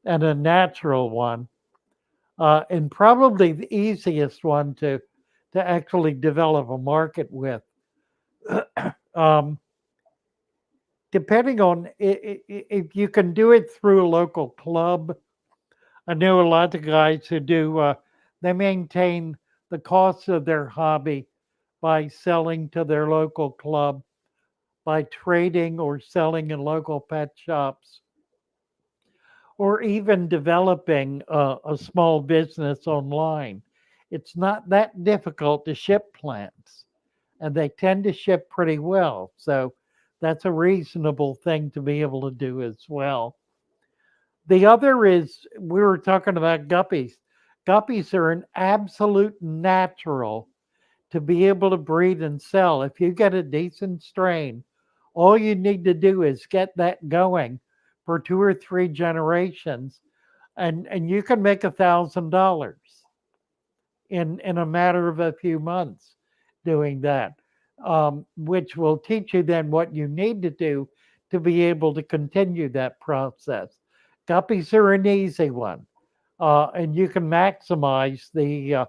and a natural one, and probably the easiest one to actually develop a market with. um, Depending on if you can do it through a local club. I know a lot of guys who do. They maintain the costs of their hobby by selling to their local club, by trading or selling in local pet shops, or even developing a small business online. It's not that difficult to ship plants, and they tend to ship pretty well. So that's a reasonable thing to be able to do as well. The other is we were talking about guppies. Guppies are an absolute natural to be able to breed and sell. If you get a decent strain, all you need to do is get that going for 2 or 3 generations, and you can make $1,000 in a matter of a few months doing that, which will teach you then what you need to do to be able to continue that process. Guppies are an easy one, and you can maximize the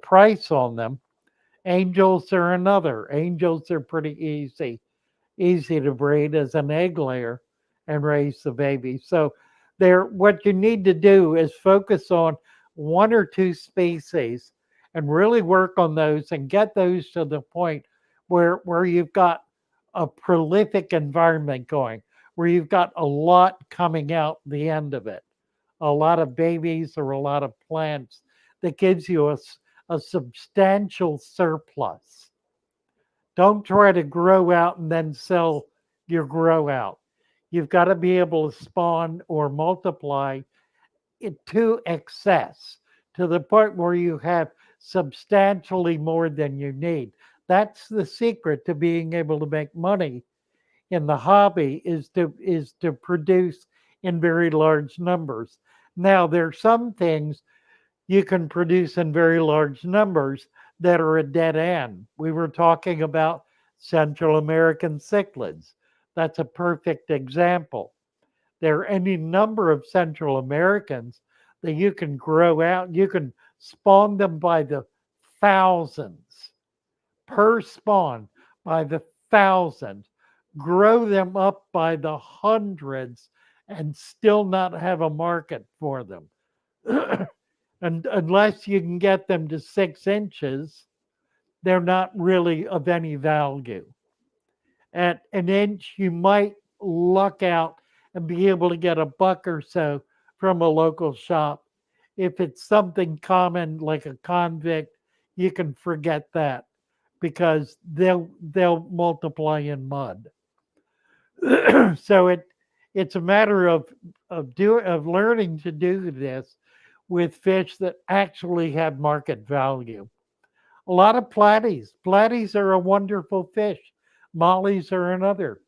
price on them. Angels are another. Angels are pretty easy to breed as an egg layer and raise the baby. So there, what you need to do is focus on one or two species and really work on those and get those to the point where you've got a prolific environment going, where you've got a lot coming out the end of it, a lot of babies or a lot of plants that gives you a substantial surplus. Don't try to grow out and then sell your grow out. You've got to be able to spawn or multiply it to excess to the point where you have substantially more than you need. That's the secret to being able to make money in the hobby is to produce in very large numbers. Now there are some things you can produce in very large numbers that are a dead end. We were talking about Central American cichlids. That's a perfect example. There are any number of Central Americans that you can grow out. You can spawn them by the thousands per spawn, by the thousands, grow them up by the hundreds, and still not have a market for them. And unless you can get them to 6 inches, they're not really of any value. At an inch, you might luck out and be able to get a buck or so from a local shop. If it's something common like a convict, you can forget that because they'll multiply in mud. So it's a matter of learning to do this with fish that actually have market value. A lot of platies. Platies are a wonderful fish. Mollies are another.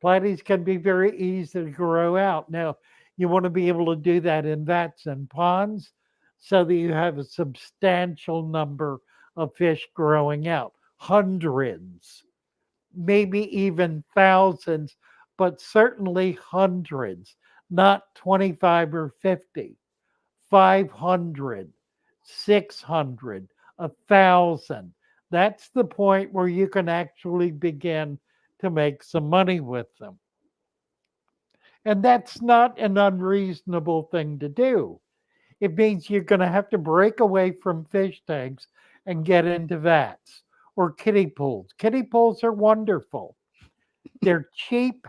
Platies can be very easy to grow out. Now, you want to be able to do that in vats and ponds so that you have a substantial number of fish growing out. Hundreds, maybe even thousands, but certainly hundreds, not 25 or 50. 500, 600, 1,000. That's the point where you can actually begin to make some money with them. And that's not an unreasonable thing to do. It means you're going to have to break away from fish tanks and get into vats or kiddie pools. Kiddie pools are wonderful. They're cheap.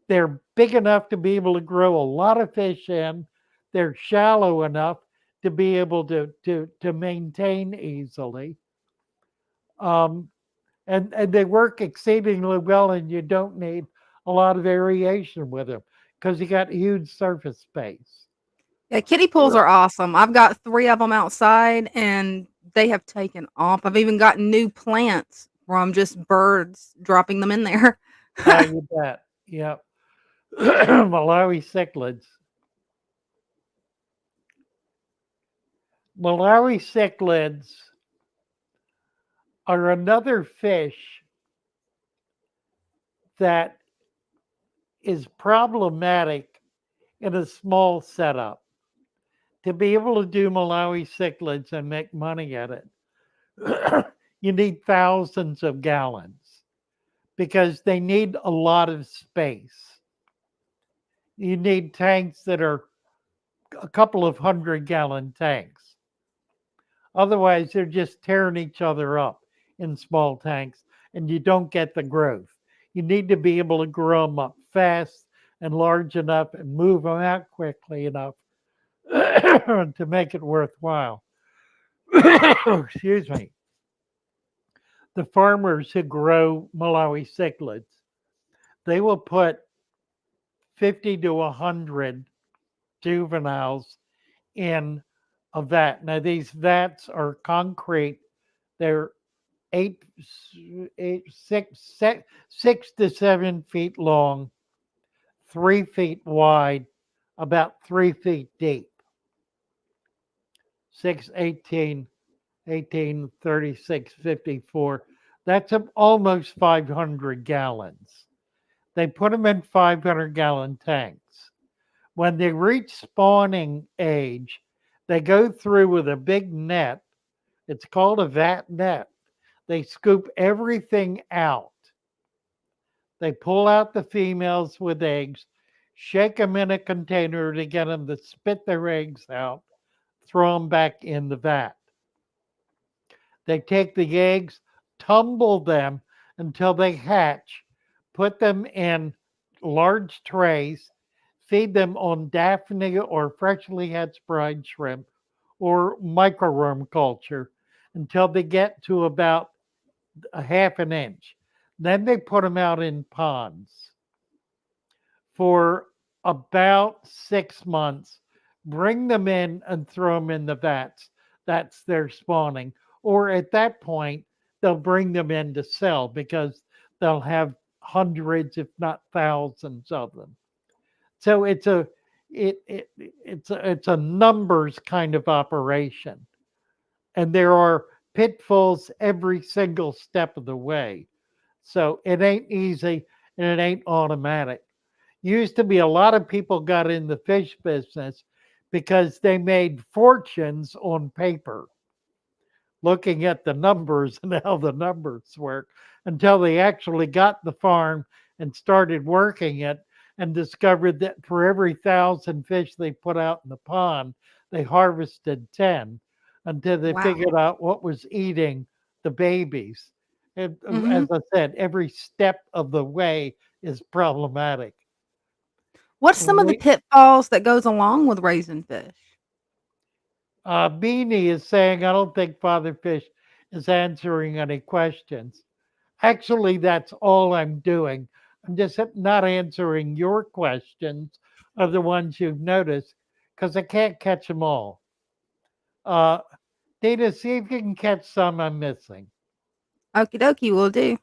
They're big enough to be able to grow a lot of fish in. They're shallow enough to be able to maintain easily. Um, and they work exceedingly well, and you don't need a lot of variation with them because you got huge surface space. Yeah, kiddie pools are awesome. I've got 3 of them outside, and they have taken off. I've even gotten new plants from just birds dropping them in there. You bet. Yep. Malawi cichlids. Malawi cichlids are another fish that is problematic in a small setup. To be able to do Malawi cichlids and make money at it, you need thousands of gallons because they need a lot of space. You need tanks that are a couple of 100-gallon tanks. Otherwise, they're just tearing each other up in small tanks and you don't get the growth. You need to be able to grow them up fast and large enough and move them out quickly enough to make it worthwhile. Excuse me. The farmers who grow Malawi cichlids, they will put 50 to 100 juveniles in a vat. Now, these vats are concrete. They're eight, 6 to 7 feet long, 3 feet wide, about 3 feet deep, 6, 18, 18, 36, 54. That's almost 500 gallons. They put them in 500-gallon tanks. When they reach spawning age, they go through with a big net. It's called a vat net. They scoop everything out. They pull out the females with eggs, shake them in a container to get them to spit their eggs out, throw them back in the vat. They take the eggs, tumble them until they hatch, put them in large trays, feed them on Daphne or freshly hatched brine shrimp or microworm culture until they get to about a half an inch. Then they put them out in ponds for about 6 months, bring them in and throw them in the vats. That's their spawning. Or at that point, they'll bring them in to sell because they'll have hundreds, if not thousands of them. So it's a numbers kind of operation, and there are pitfalls every single step of the way. So it ain't easy and it ain't automatic. Used to be a lot of people got in the fish business because they made fortunes on paper, looking at the numbers and how the numbers work until they actually got the farm and started working it and discovered that for every 1,000 fish they put out in the pond, they harvested 10 until they Wow. figured out what was eating the babies. And Hmm. as I said, every step of the way is problematic. What's some of the We, pitfalls that goes along with raising fish? Beanie is saying, I don't think Father Fish is answering any questions. Actually, that's all I'm doing. I'm just not answering your questions of the ones you've noticed because I can't catch them all. Uh, Data, see if you can catch some I'm missing. Okie dokie, will do.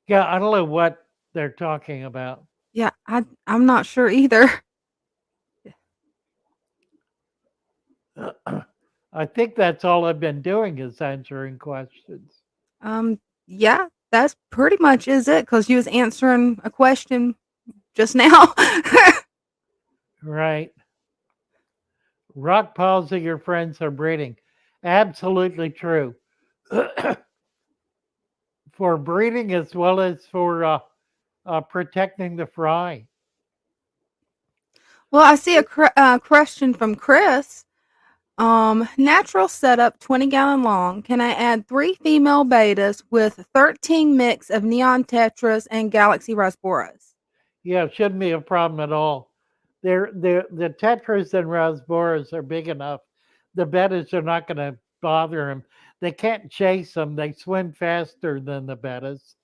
Yeah, I don't know what they're talking about. Yeah, I'm not sure either. I think that's all I've been doing is answering questions. Yeah, that's pretty much is it because you was answering a question just now. Right. Rock piles of your friends are breeding. Absolutely true. For breeding as well as for protecting the fry. Well, I see a question from Chris. Natural setup, 20-gallon long. Can I add 3 female betas with 13 mix of neon tetras and galaxy rasboras? Yeah, it shouldn't be a problem at all. The tetras and rasboras are big enough. The bettas are not going to bother them. They can't chase them. They swim faster than the bettas.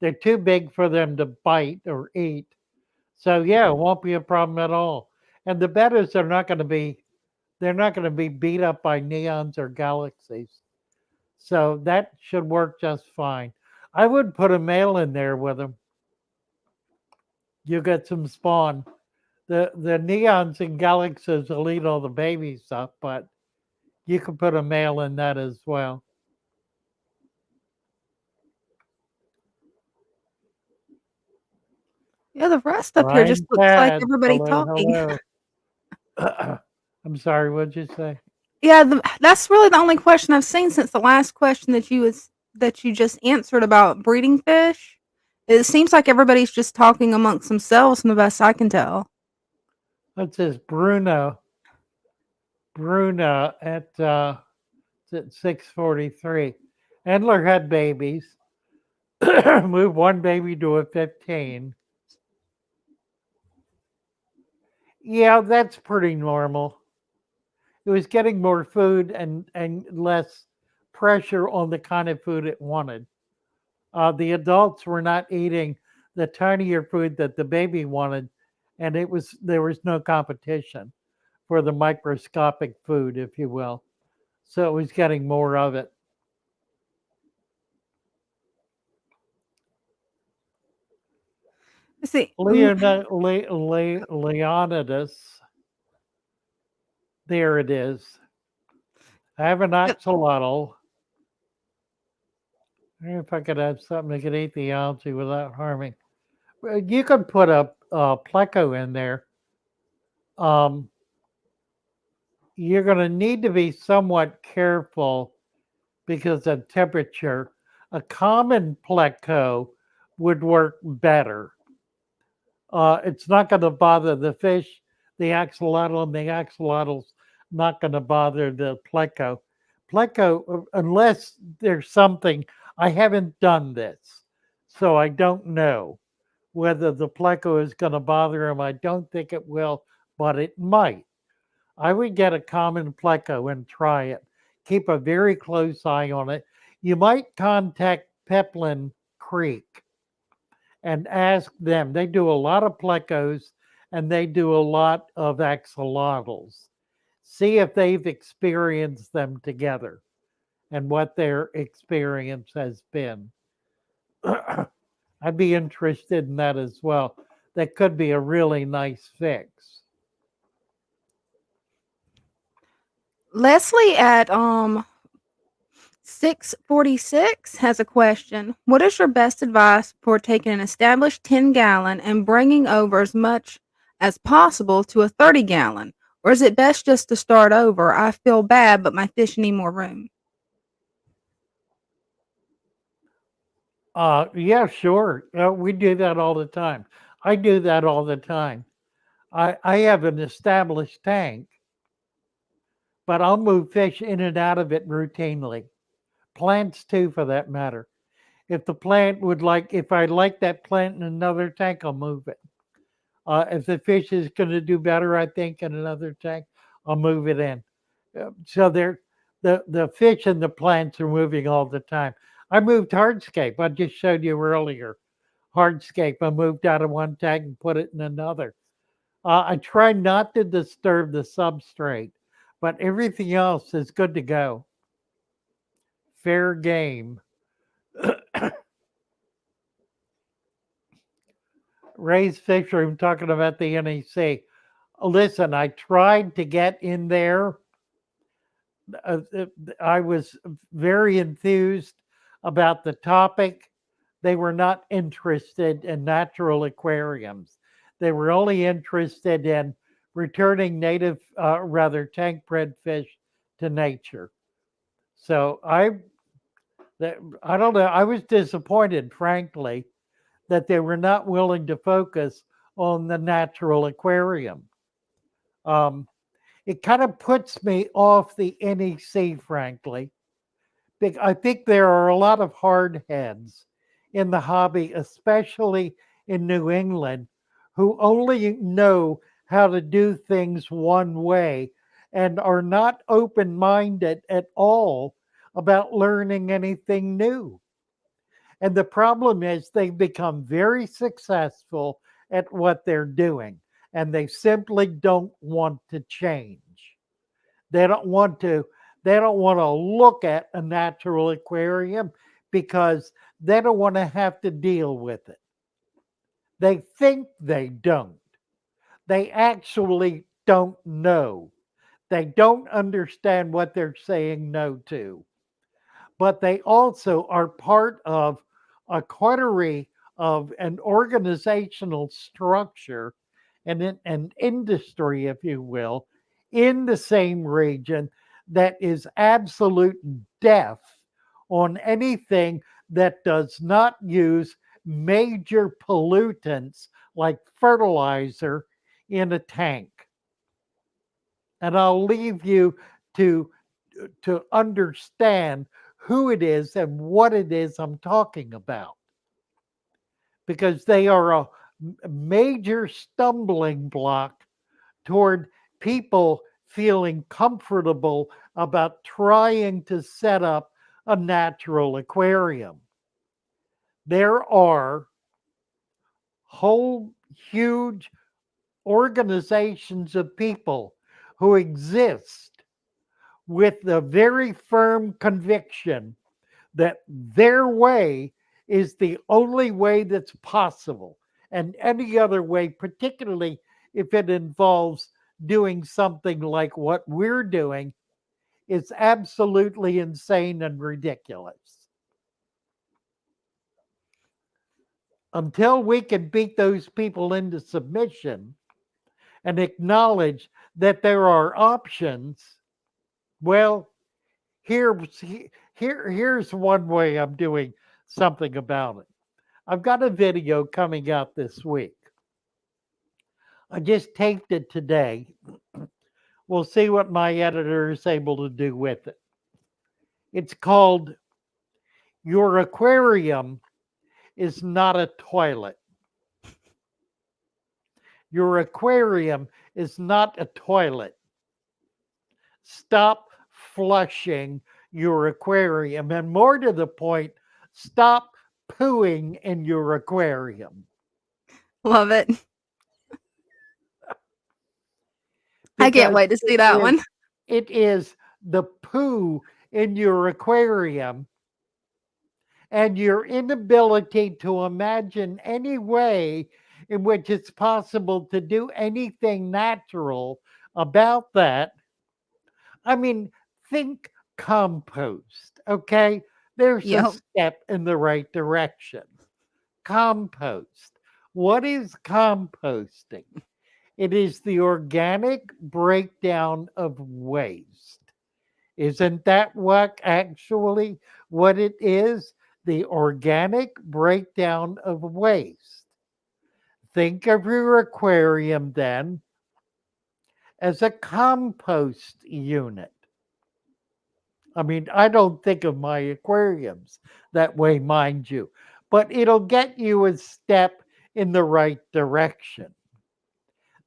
They're too big for them to bite or eat. So yeah, it won't be a problem at all. And the bettas are not going to be they're not going to be beat up by neons or galaxies. So that should work just fine. I would put a male in there with them. You get some spawn. The neons and galaxies will eat all the babies up, but you can put a male in that as well. Yeah, the rest up here just Brian looks like Tad, everybody talking. hello, hello. I'm sorry, what'd you say? Yeah, that's really the only question I've seen since the last question that you just answered about breeding fish. It seems like everybody's just talking amongst themselves, from the best I can tell. What's this? Bruna at 643. Endler had babies. Moved one baby to a 15. Yeah, that's pretty normal. It was getting more food and less pressure on the kind of food it wanted. The adults were not eating the tinier food that the baby wanted, and there was no competition for the microscopic food, if you will. So it was getting more of it. See, Leonidas. There it is. I have an axolotl. I wonder if I could have something that could eat the algae without harming. Well, you could put a pleco in there. Um, you're going to need to be somewhat careful because of temperature. A common pleco would work better. It's not going to bother the fish, the axolotl, and the axolotl's not going to bother the pleco. Pleco, unless there's something, I haven't done this, so I don't know whether the pleco is going to bother him. I don't think it will, but it might. I would get a common pleco and try it. Keep a very close eye on it. You might contact Peplin Creek and ask them. They do a lot of plecos and they do a lot of axolotls. See if they've experienced them together and what their experience has been. I'd be interested in that as well. That could be a really nice fix. Leslie at 646 has a question. What is your best advice for taking an established 10-gallon and bringing over as much as possible to a 30-gallon? Or is it best just to start over? I feel bad, but my fish need more room. Yeah, sure. We do that all the time. I do that all the time. I have an established tank, but I'll move fish in and out of it routinely. Plants too, for that matter. If the plant would like, if I like that plant in another tank, I'll move it. If the fish is going to do better, I think, in another tank, I'll move it in. So the fish and the plants are moving all the time. I moved hardscape. I just showed you earlier. Hardscape. I moved out of one tank and put it in another. I try not to disturb the substrate, but everything else is good to go. Fair game. Ray's Fish Room talking about the NEC. Listen, I tried to get in there. I was very enthused about the topic. They were not interested in natural aquariums. They were only interested in returning native, rather tank bred fish to nature. So I don't know. I was disappointed, frankly, that they were not willing to focus on the natural aquarium. Um, it kind of puts me off the NEC, frankly. I think there are a lot of hard heads in the hobby, especially in New England, who only know how to do things one way and are not open minded at all about learning anything new. And the problem is they've become very successful at what they're doing, and they simply don't want to change. They don't want to they don't want to look at a natural aquarium because they don't want to have to deal with it. They think they don't. They actually don't know. They don't understand what they're saying no to. But they also are part of a coterie of an organizational structure and an industry, if you will, in the same region that is absolute death on anything that does not use major pollutants like fertilizer in a tank. And I'll leave you to understand who it is and what it is I'm talking about because they are a major stumbling block toward people feeling comfortable about trying to set up a natural aquarium. There are whole huge organizations of people who exist with the very firm conviction that their way is the only way that's possible. And any other way, particularly if it involves doing something like what we're doing, is absolutely insane and ridiculous. Until we can beat those people into submission and acknowledge that there are options, well, here's here's one way I'm doing something about it. I've got a video coming out this week. I just taped it today. We'll see what my editor is able to do with it. It's called Your Aquarium is Not a Toilet. Your aquarium is not a toilet. Stop flushing your aquarium. And more to the point, stop pooing in your aquarium. Love it. I can't Because wait to see that one. it is the poo in your aquarium and your inability to imagine any way in which it's possible to do anything natural about that. I mean, think compost, okay? There's a Yep. step in the right direction. Compost. What is composting? It is the organic breakdown of waste. Isn't that what it is? The organic breakdown of waste. Think of your aquarium then as a compost unit. I mean, I don't think of my aquariums that way, mind you, but it'll get you a step in the right direction.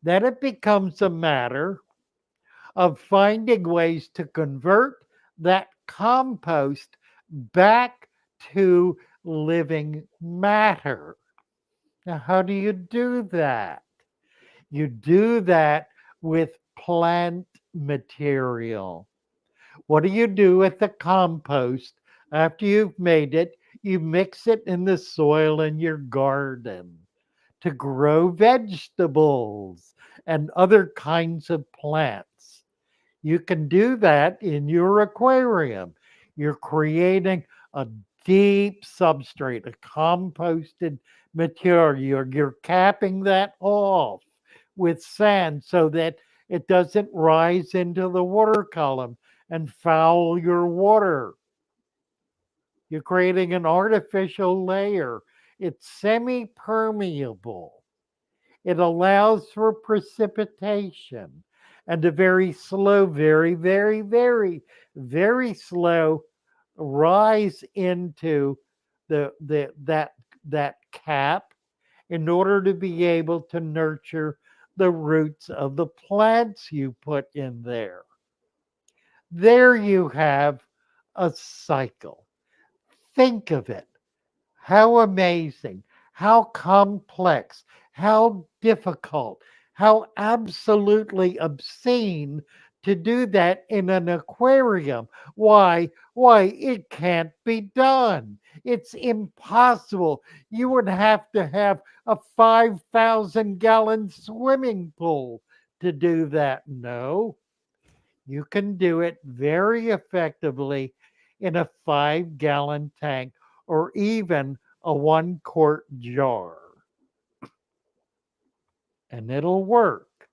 Then it becomes a matter of finding ways to convert that compost back to living matter. Now, how do you do that? You do that with plant material. What do you do with the compost after you've made it? You mix it in the soil in your garden to grow vegetables and other kinds of plants. You can do that in your aquarium. You're creating a deep substrate, a composted material. You're capping that off with sand so that it doesn't rise into the water column and foul your water. You're creating an artificial layer. It's semi permeable. It allows for precipitation and a very slow, very slow rise into that cap in order to be able to nurture the roots of the plants you put in there. There you have a cycle. Think of it. How amazing, how complex, how difficult, how absolutely obscene to do that in an aquarium. Why? Why, it can't be done. It's impossible. You would have to have a 5,000-gallon swimming pool to do that. No, you can do it very effectively in a 5-gallon tank or even a 1 quart jar. And it'll work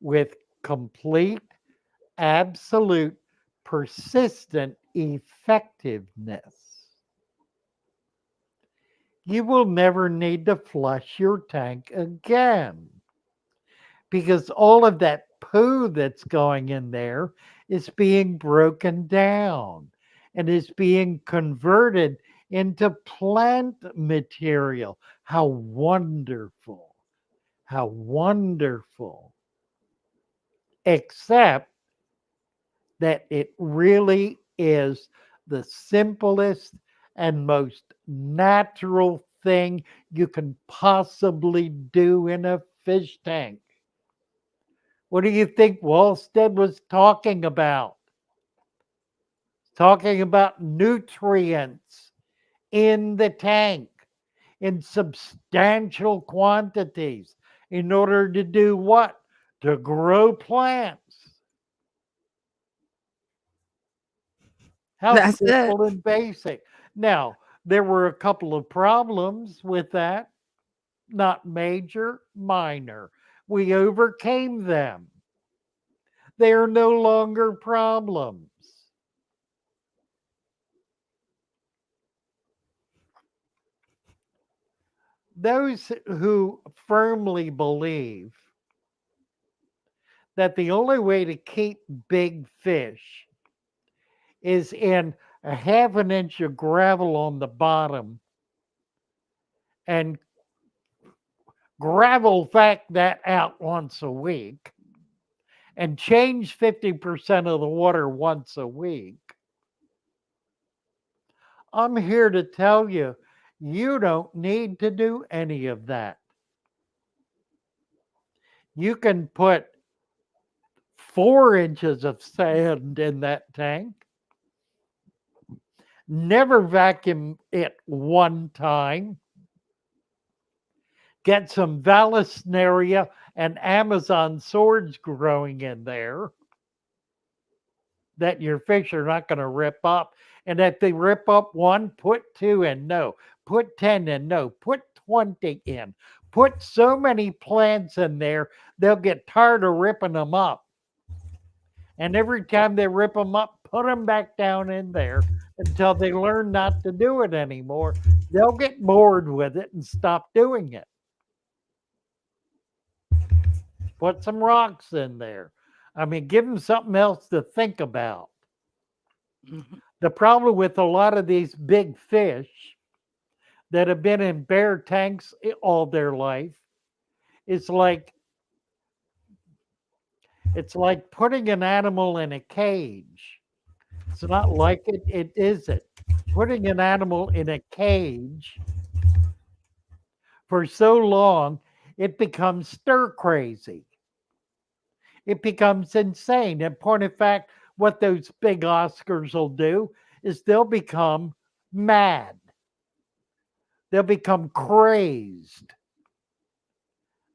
with complete, absolute, persistent effectiveness. You will never need to flush your tank again because all of that poo that's going in there is being broken down and is being converted into plant material. How wonderful! How wonderful. Except that it really is the simplest and most natural thing you can possibly do in a fish tank. What do you think Walstead was talking about? Talking about nutrients in the tank. in substantial quantities in order to do what? To grow plants. How That's it. simple and basic. Now, there were a couple of problems with that, not major, minor. We overcame them. They are no longer problems. Those who firmly believe that the only way to keep big fish is in a half an inch of gravel on the bottom and gravel vac that out once a week and change 50% of the water once a week. I'm here to tell you, you don't need to do any of that. You can put 4 inches of sand in that tank, never vacuum it one time, get some Vallisneria and Amazon swords growing in there that your fish are not going to rip up. And if they rip up one, put two in. No, put 10 in. No, put 20 in. Put so many plants in there, they'll get tired of ripping them up. And every time they rip them up, put them back down in there until they learn not to do it anymore. They'll get bored with it and stop doing it. Put some rocks in there. I mean, give them something else to think about. Mhm. The problem with a lot of these big fish that have been in bare tanks all their life is it's like putting an animal in a cage. It's not like it, it isn't. Putting an animal in a cage for so long, it becomes stir crazy. It becomes insane. In point of fact, what those big Oscars will do is they'll become mad. They'll become crazed.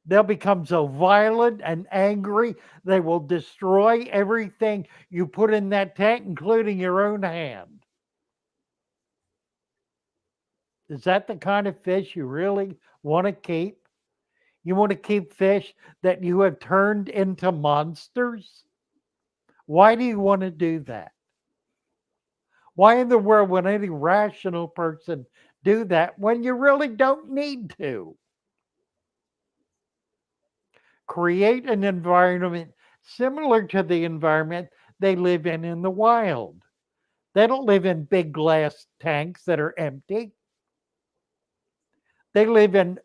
They'll become so violent and angry, they will destroy everything you put in that tank, including your own hand. Is that the kind of fish you really want to keep? You want to keep fish that you have turned into monsters? Why do you want to do that? Why in the world would any rational person do that when you really don't need to? Create an environment similar to the environment they live in the wild. They don't live in big glass tanks that are empty. They live in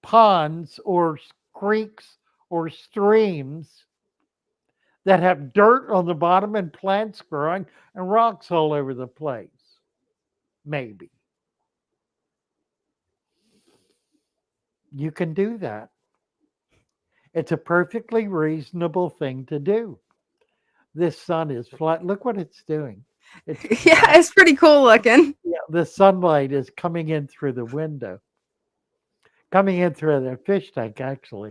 ponds or creeks or streams that have dirt on the bottom and plants growing and rocks all over the place. Maybe. You can do that. It's a perfectly reasonable thing to do. This sun is flat. Look what it's doing. It's Yeah, it's pretty cool looking. yeah, the sunlight is coming in through the window, coming in through the fish tank, actually.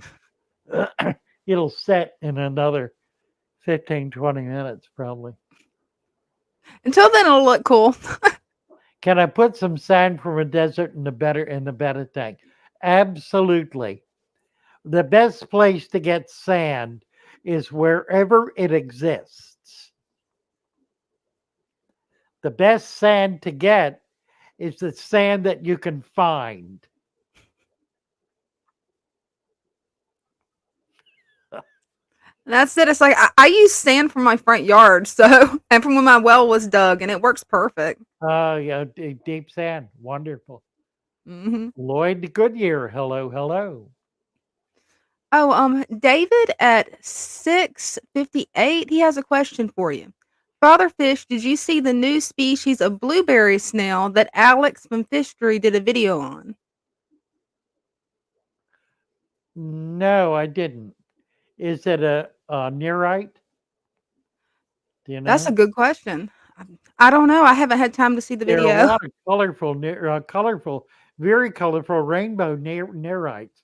It'll set in another 15, 20 minutes, probably. Until then, it'll look cool. Can I put some sand from a desert in the Betta tank? Absolutely. The best place to get sand is wherever it exists. The best sand to get is the sand that you can find. That's it. It's like I use sand from my front yard, so and from when my well was dug, and it works perfect. Oh, yeah, deep sand. Wonderful. Hmm. Lloyd Goodyear. Hello, hello. Oh, David at 658, he has a question for you. Father Fish, did you see the new species of blueberry snail that Alex from Fishery did a video on? No, I didn't. Is it a nearite? Do you That's a know? good question. I don't know. I haven't had time to see the There are a video. lot of colorful, colorful very colorful rainbow nerites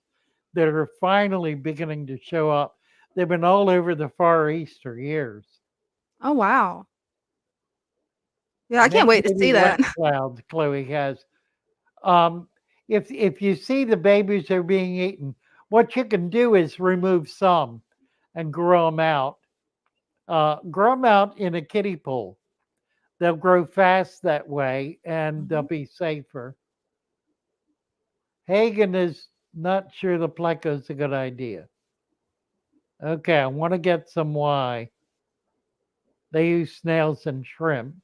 that are finally beginning to show up. They've been all over the Far East for years. Oh, wow. Yeah, I And then can't wait to baby see wet that. clouds Chloe has. Um, if you see the babies are being eaten, what you can do is remove some and grow them out. Grow them out in a kiddie pool. They'll grow fast that way and they'll Mhm. be safer. Hagen is not sure the pleco is a good idea. Okay, I want to get some why. They use snails and shrimp.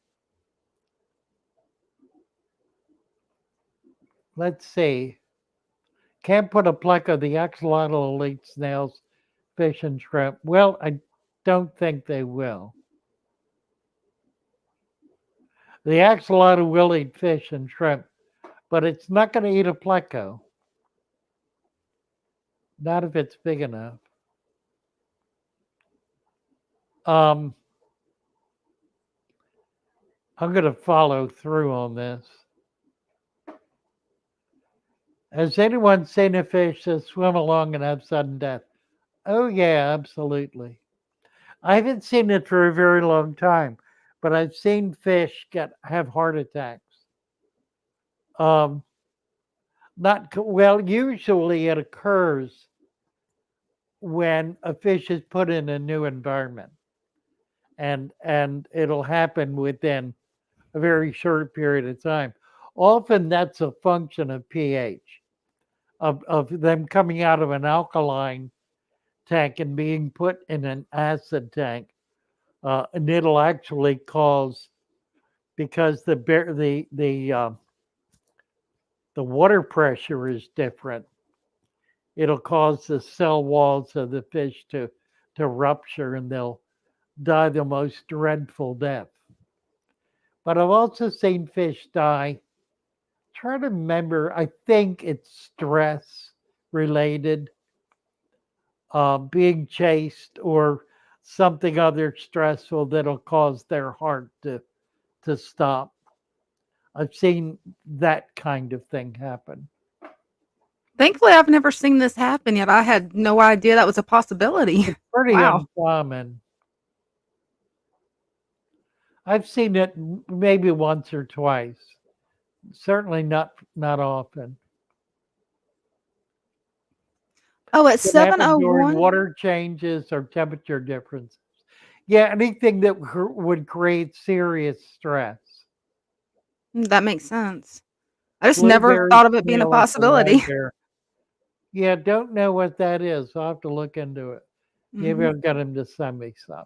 Let's see. Can't put a pleco. The axolotl will eat snails, fish, and shrimp. Well, I don't think they will. The axolotl will eat fish and shrimp, but it's not going to eat a pleco. Not if it's big enough. Um, I'm going to follow through on this. Has anyone seen a fish that swim along and have sudden death? Oh, yeah, absolutely. I haven't seen it for a very long time, but I've seen fish have heart attacks. Um, not well. Usually, it occurs when a fish is put in a new environment, and it'll happen within a very short period of time. Often, that's a function of pH, of them coming out of an alkaline tank and being put in an acid tank, and it'll actually cause because the water pressure is different. It'll cause the cell walls of the fish to rupture, and they'll die the most dreadful death. But I've also seen fish die. Try to remember. I think it's stress related, being chased or something other stressful that'll cause their heart to stop. I've seen that kind of thing happen. Thankfully, I've never seen this happen yet. I had no idea that was a possibility. It's pretty Wow. uncommon. I've seen it maybe once or twice. Certainly not often. Oh, at Can happen during 7:01? water changes or temperature differences. Yeah, anything that would create serious stress. That makes sense. I just never Blueberry, thought of it being a snail, or possibility. raspberry. Yeah, don't know what that is. I'll have to look into it. Maybe Mhm. I'll get him to send me some.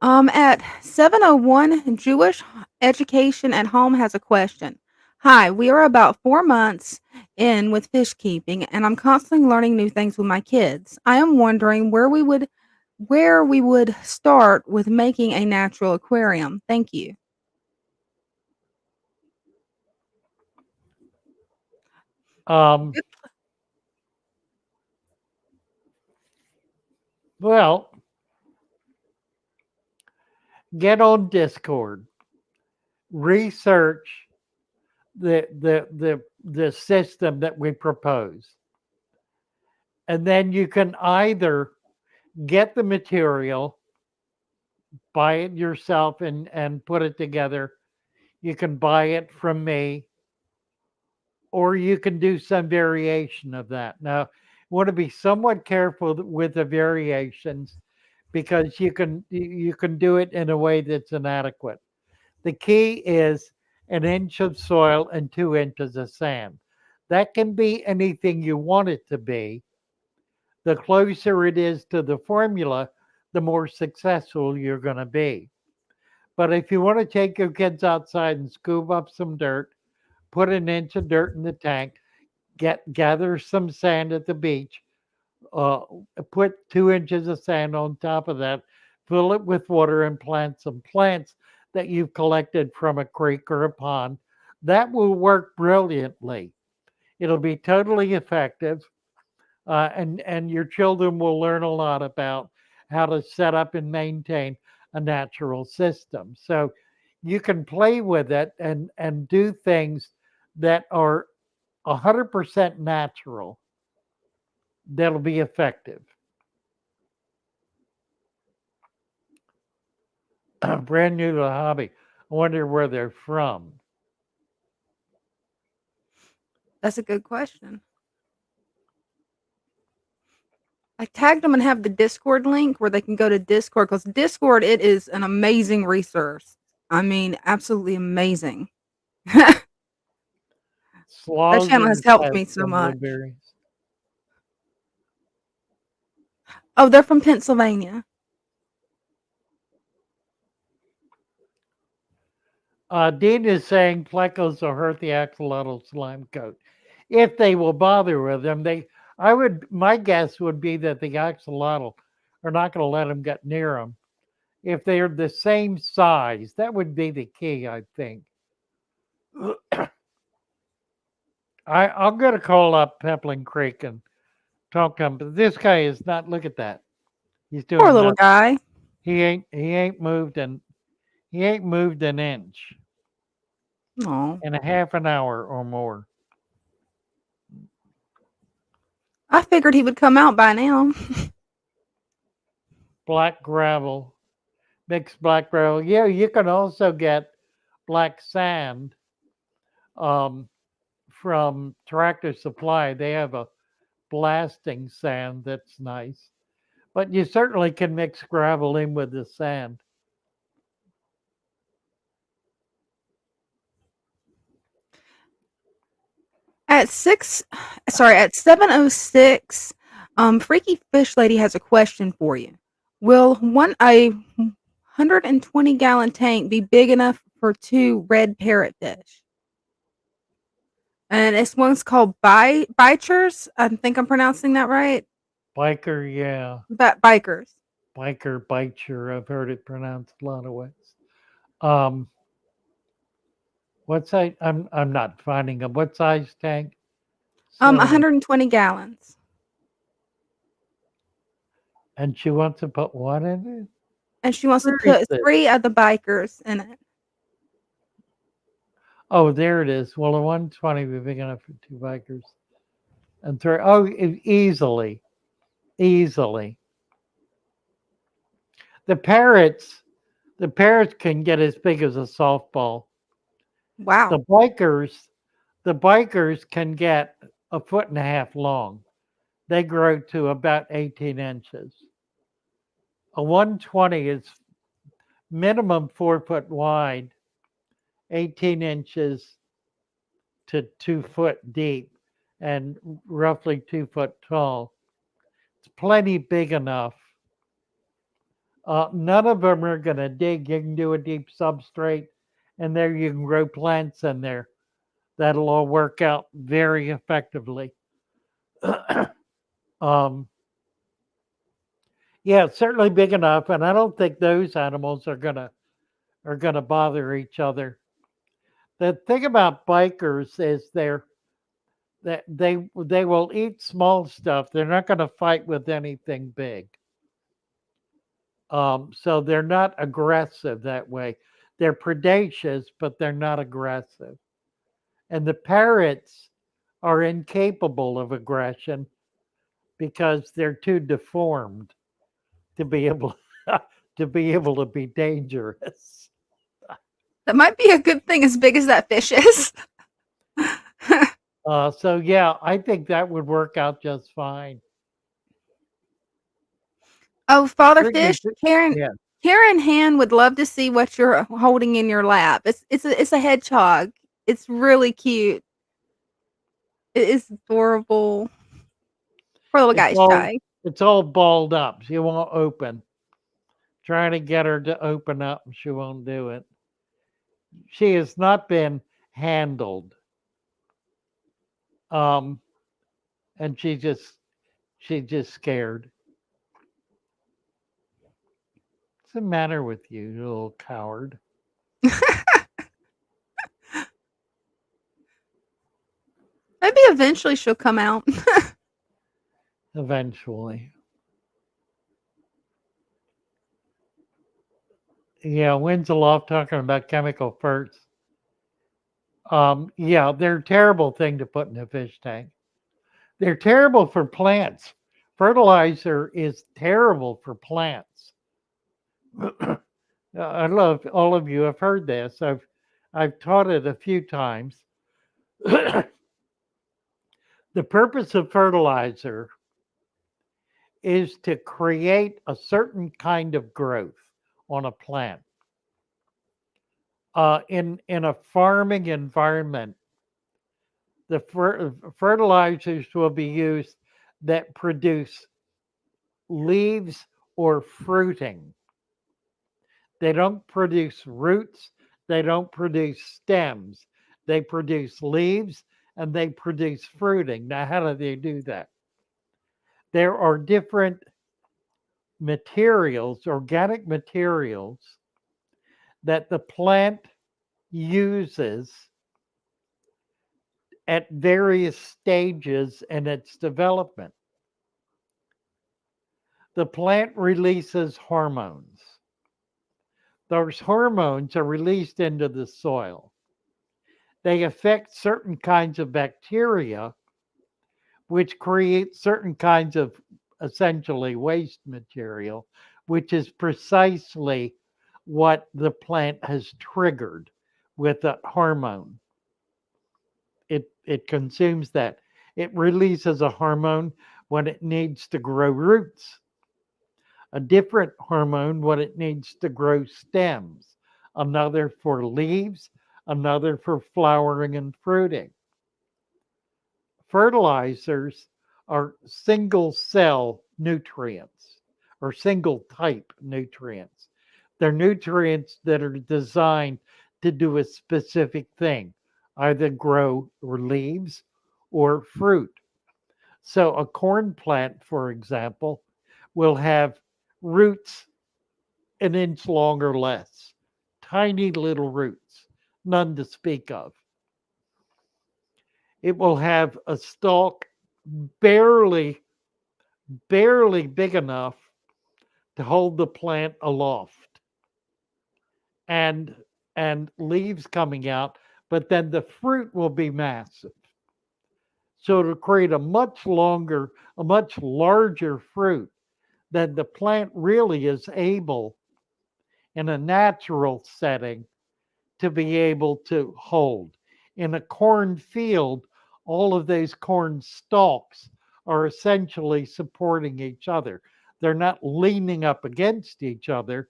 At 7:01, Jewish Education at Home has a question. Hi, we are about 4 months in with fish keeping, and I'm constantly learning new things with my kids. I am wondering where we would start with making a natural aquarium. Thank you. Um, well, get on Discord, research the system that we propose, and then you can either get the material, buy it yourself, and put it together. You can buy it from me, or you can do some variation of that. Now, you want to be somewhat careful with the variations because you can do it in a way that's inadequate. The key is an inch of soil and 2 inches of sand. That can be anything you want it to be. The closer it is to the formula, the more successful you're going to be. But if you want to take your kids outside and scoop up some dirt, put an inch of dirt in the tank, gather some sand at the beach, uh, put 2 inches of sand on top of that, fill it with water, and plant some plants that you've collected from a creek or a pond. That will work brilliantly. It'll be totally effective, and your children will learn a lot about how to set up and maintain a natural system. So you can play with it and do things that are 100% natural that'll be effective. Brand new to the hobby. I wonder where they're from. That's a good question. I tagged them and have the Discord link where they can go to Discord because Discord, it is an amazing resource. I mean, absolutely amazing. That Sloths channel has and helped me pests so and much. blueberries. Oh, they're from Pennsylvania. Dean is saying plecos will hurt the axolotl slime coat. If they will bother with them, my guess would be that the axolotl are not going to let them get near them. If they're the same size, that would be the key, I think. I'm going to call up Peplin Creek and talk to him. But this guy is not. Look at that. He's Poor doing little nothing. guy. He ain't moved an inch Oh, in a half an hour or more. I figured he would come out by now. Black gravel, mixed black gravel. Yeah, you can also get black sand um, from Tractor Supply. They have a blasting sand that's nice. But you certainly can mix gravel in with the sand. At 7:06, Freaky Fish Lady has a question for you. Will a 120-gallon tank be big enough for 2 red parrotfish? And this one's called bichers. I think I'm pronouncing that right. Biker, yeah. Bikers. Biker, bicher. I've heard it pronounced a lot of ways. Um, what size? I'm not finding them. What size tank? 120 gallons. And she wants to put what in it? And she wants to Where is put it? 3 of the bikers in it. Oh, there it is. Well, a 120 would be big enough for 2 bikers. And 3. Oh, easily. Easily. The parrots, the parrots can get as big as a softball. The Wow. bikers, the bikers can get a foot and a half long. They grow to about 18 inches. A 120 is minimum 4 foot wide, 18 inches to 2 foot deep, and roughly 2 foot tall. It's plenty big enough. None of them are going to dig. You can do a deep substrate, and there you can grow plants in there. That'll all work out very effectively. um, yeah, it's certainly big enough, and I don't think those animals are gonna bother each other. The thing about bikers is that they will eat small stuff. They're not going to fight with anything big. So they're not aggressive that way. They're predacious, but they're not aggressive. And the parrots are incapable of aggression because they're too deformed to be able to be dangerous. That might be a good thing as big as that fish is. So yeah, I think that would work out just fine. Oh, Father Freaky, Fish, Karen yeah. Karen Han would love to see what you're holding in your lap. It's a hedgehog. It's really cute. It is adorable. Poor little It's guy's all shy. it's all balled up. She won't open. Trying to get her to open up, and she won't do it. She has not been handled. Um, and she's just scared. What's the matter with you, you little coward? Maybe eventually she'll come out. Eventually. Yeah, Winslow talking about chemical ferts. Yeah, they're a terrible thing to put in a fish tank. They're terrible for plants. Fertilizer is terrible for plants. I love all of you have heard this. I've taught it a few times. The purpose of fertilizer is to create a certain kind of growth on a plant. In a farming environment, the fertilizers will be used that produce leaves or fruiting. They don't produce roots, they don't produce stems. They produce leaves and they produce fruiting. Now, how do they do that? There are different materials, organic materials, that the plant uses at various stages in its development. The plant releases hormones. Those hormones are released into the soil. They affect certain kinds of bacteria, which create certain kinds of essentially waste material, which is precisely what the plant has triggered with that hormone. It consumes that. It releases a hormone when it needs to grow roots, a different hormone when it needs to grow stems, another for leaves, another for flowering and fruiting. Fertilizers are single cell nutrients or single type nutrients. They're nutrients that are designed to do a specific thing, either grow leaves or fruit. So, a corn plant, for example, will have roots an inch long or less, tiny little roots, none to speak of. It will have a stalk barely, barely big enough to hold the plant aloft and leaves coming out, but then the fruit will be massive. So to create a much larger fruit than the plant really is able in a natural setting to be able to hold. In a corn field, all of those corn stalks are essentially supporting each other. They're not leaning up against each other,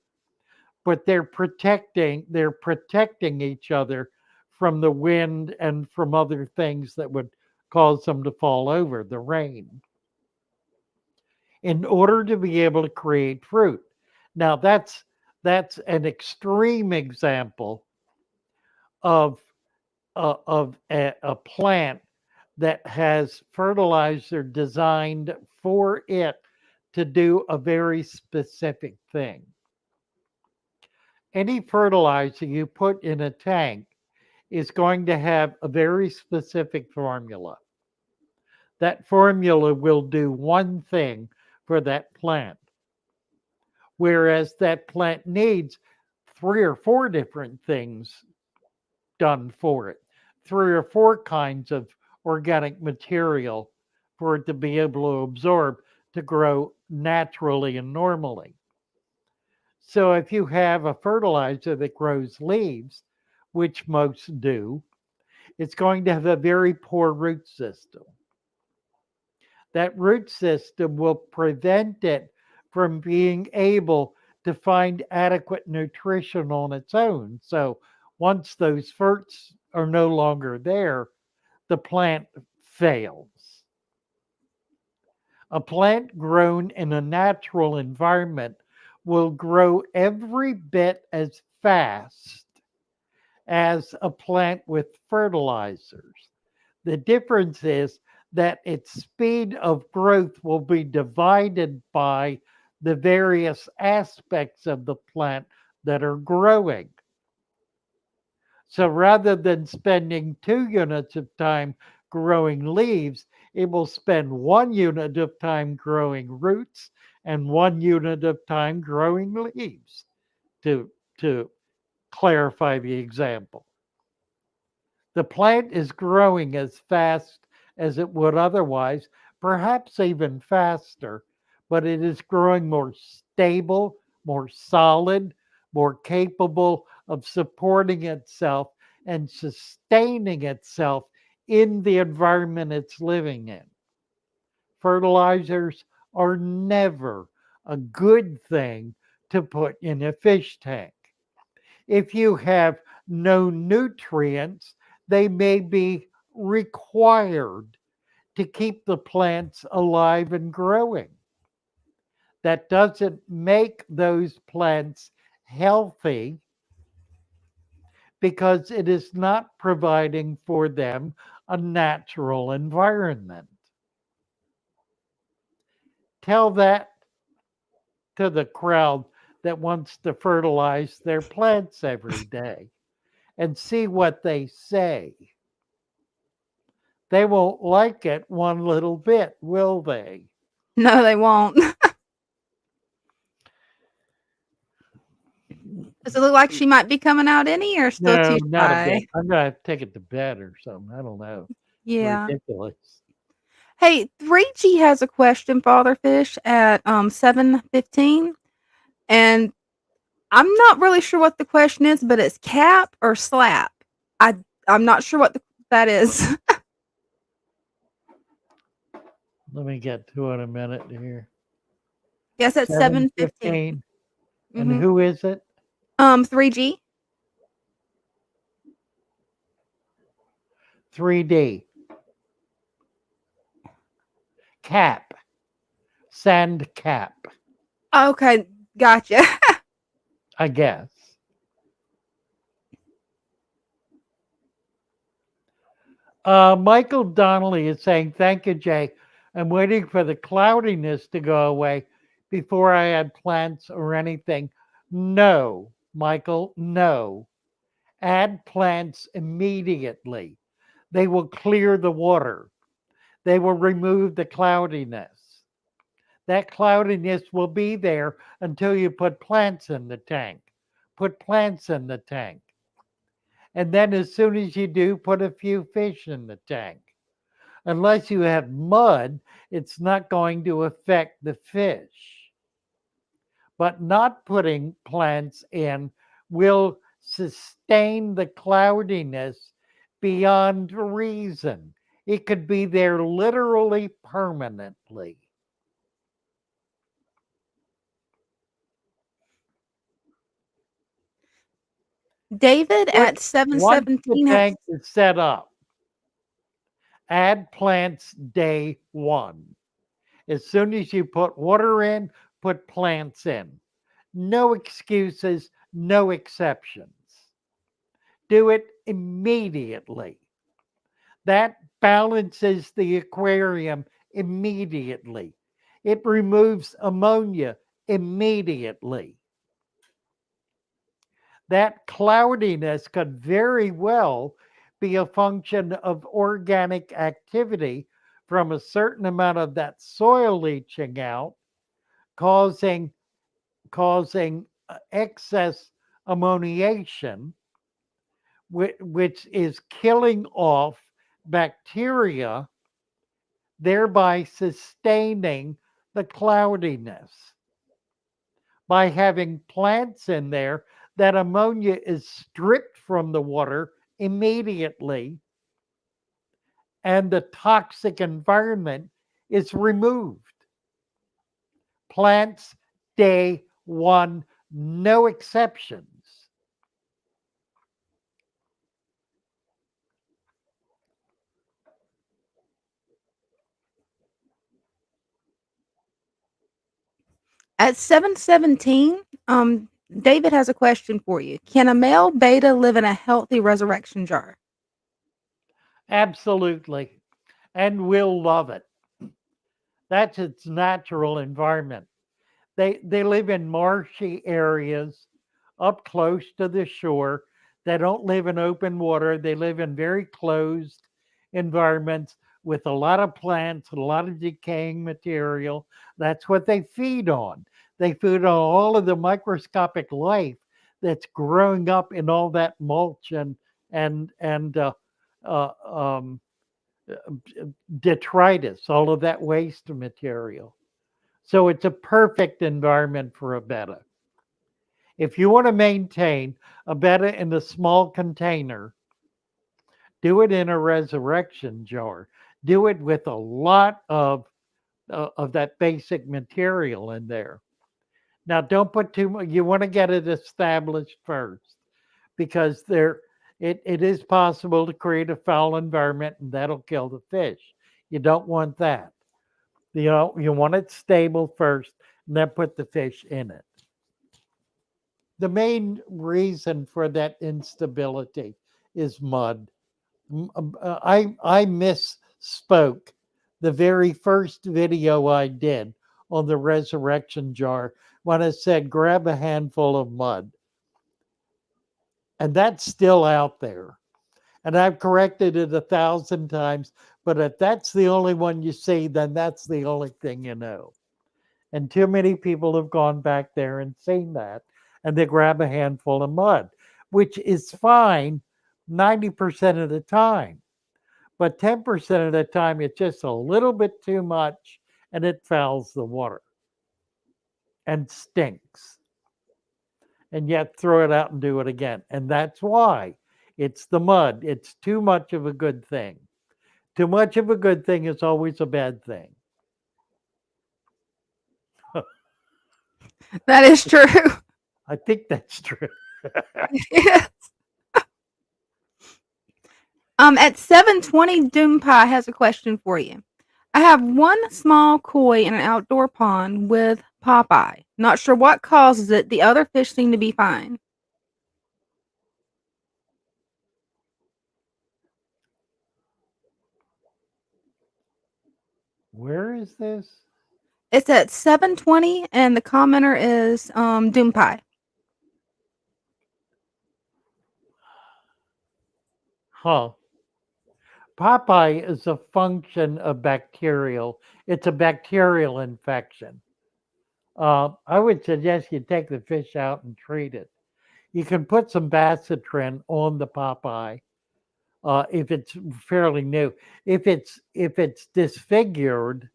but they're protecting each other from the wind and from other things that would cause them to fall over, the rain, in order to be able to create fruit. Now that's an extreme example of a plant that has fertilizer designed for it to do a very specific thing. Any fertilizer you put in a tank is going to have a very specific formula. That formula will do one thing for that plant, whereas that plant needs three or four different things done for it, three or four kinds of organic material for it to be able to absorb to grow naturally and normally. So if you have a fertilizer that grows leaves, which most do, it's going to have a very poor root system. That root system will prevent it from being able to find adequate nutrition on its own. So once those ferts are no longer there, the plant fails. A plant grown in a natural environment will grow every bit as fast as a plant with fertilizers. The difference is that its speed of growth will be divided by the various aspects of the plant that are growing. So rather than spending 2 units of time growing leaves, it will spend 1 unit of time growing roots and 1 unit of time growing leaves to to clarify the example. The plant is growing as fast as it would otherwise, perhaps even faster, but it is growing more stable, more solid, more capable of supporting itself and sustaining itself in the environment it's living in. Fertilizers are never a good thing to put in a fish tank. If you have no nutrients, they may be required to keep the plants alive and growing. That doesn't make those plants healthy because it is not providing for them a natural environment. Tell that to the crowd that wants to fertilize their plants every day and see what they say. They won't like it one little bit, will they? No, they won't. Does it look like she might be coming out any or still No, too not a shy? bit. I'm gonna have to take it to bed or something. I don't know. Yeah. Ridiculous. Hey, 3G has a question, Fatherfish, at 7:15, and I'm not really sure what the question is, but it's cap or slap. I I'm not sure what that is. Let me get to it in a minute here. Yes, at 7:15. 7:15. And Mhm. who is it? 3G. 3D. Cap. Sand cap, Okay, gotcha. I guess. Michael Donnelly is saying, thank you, Jay. I'm waiting for the cloudiness to go away before I add plants or anything. No, Michael, no. Add plants immediately. They will clear the water, they will remove the cloudiness. That cloudiness will be there until you put plants in the tank. Put plants in the tank. And then, as soon as you do, put a few fish in the tank. Unless you have mud, it's not going to affect the fish. But not putting plants in will sustain the cloudiness beyond reason. It could be there literally permanently. David Once at once the 7:17 has tank is set up, add plants day one. As soon as you put water in, put plants in. No excuses, no exceptions. Do it immediately. That balances the aquarium immediately. It removes ammonia immediately. That cloudiness could very well be a function of organic activity from a certain amount of that soil leaching out, causing excess ammoniation, which is killing off bacteria, thereby sustaining the cloudiness. By having plants in there, that ammonia is stripped from the water immediately and the toxic environment is removed. Plants day one, no exceptions. at 7:17. David has a question for you. Can a male beta live in a healthy resurrection jar? Absolutely. And we'll love it. That's its natural environment. They live in marshy areas up close to the shore. They don't live in open water. They live in very closed environments with a lot of plants, a lot of decaying material. That's what they feed on. They feed on all of the microscopic life that's growing up in all that mulch and uh, um, detritus, all of that waste material. So it's a perfect environment for a betta. If you want to maintain a betta in a small container, do it in a resurrection jar. Do it with a lot of that basic material in there. Now, don't put too much. You want to get it established first because it is possible to create a foul environment and that'll kill the fish. You don't want that. You want it stable first and then put the fish in it. The main reason for that instability is mud. I misspoke the very first video I did on the resurrection jar when I said grab a handful of mud. And that's still out there. And I've corrected it 1,000 times, but if that's the only one you see, then that's the only thing you know. And too many people have gone back there and seen that, and they grab a handful of mud, which is fine 90% of the time. But 10% of the time, it's just a little bit too much and it fouls the water and stinks. And yet throw it out and do it again. And that's why it's the mud. It's too much of a good thing. Too much of a good thing is always a bad thing. That is true. I think that's true. Yes. At 720, Doom Pie has a question for you. I have one small koi in an outdoor pond with Popeye. Not sure what causes it. The other fish seem to be fine. Where is this? It's at 720, and the commenter is Doom Pie. Huh. Popeye is a function of bacterial. It's a bacterial infection. I would suggest you take the fish out and treat it. You can put some Bacitrin on the Popeye if it's fairly new. If it's disfigured,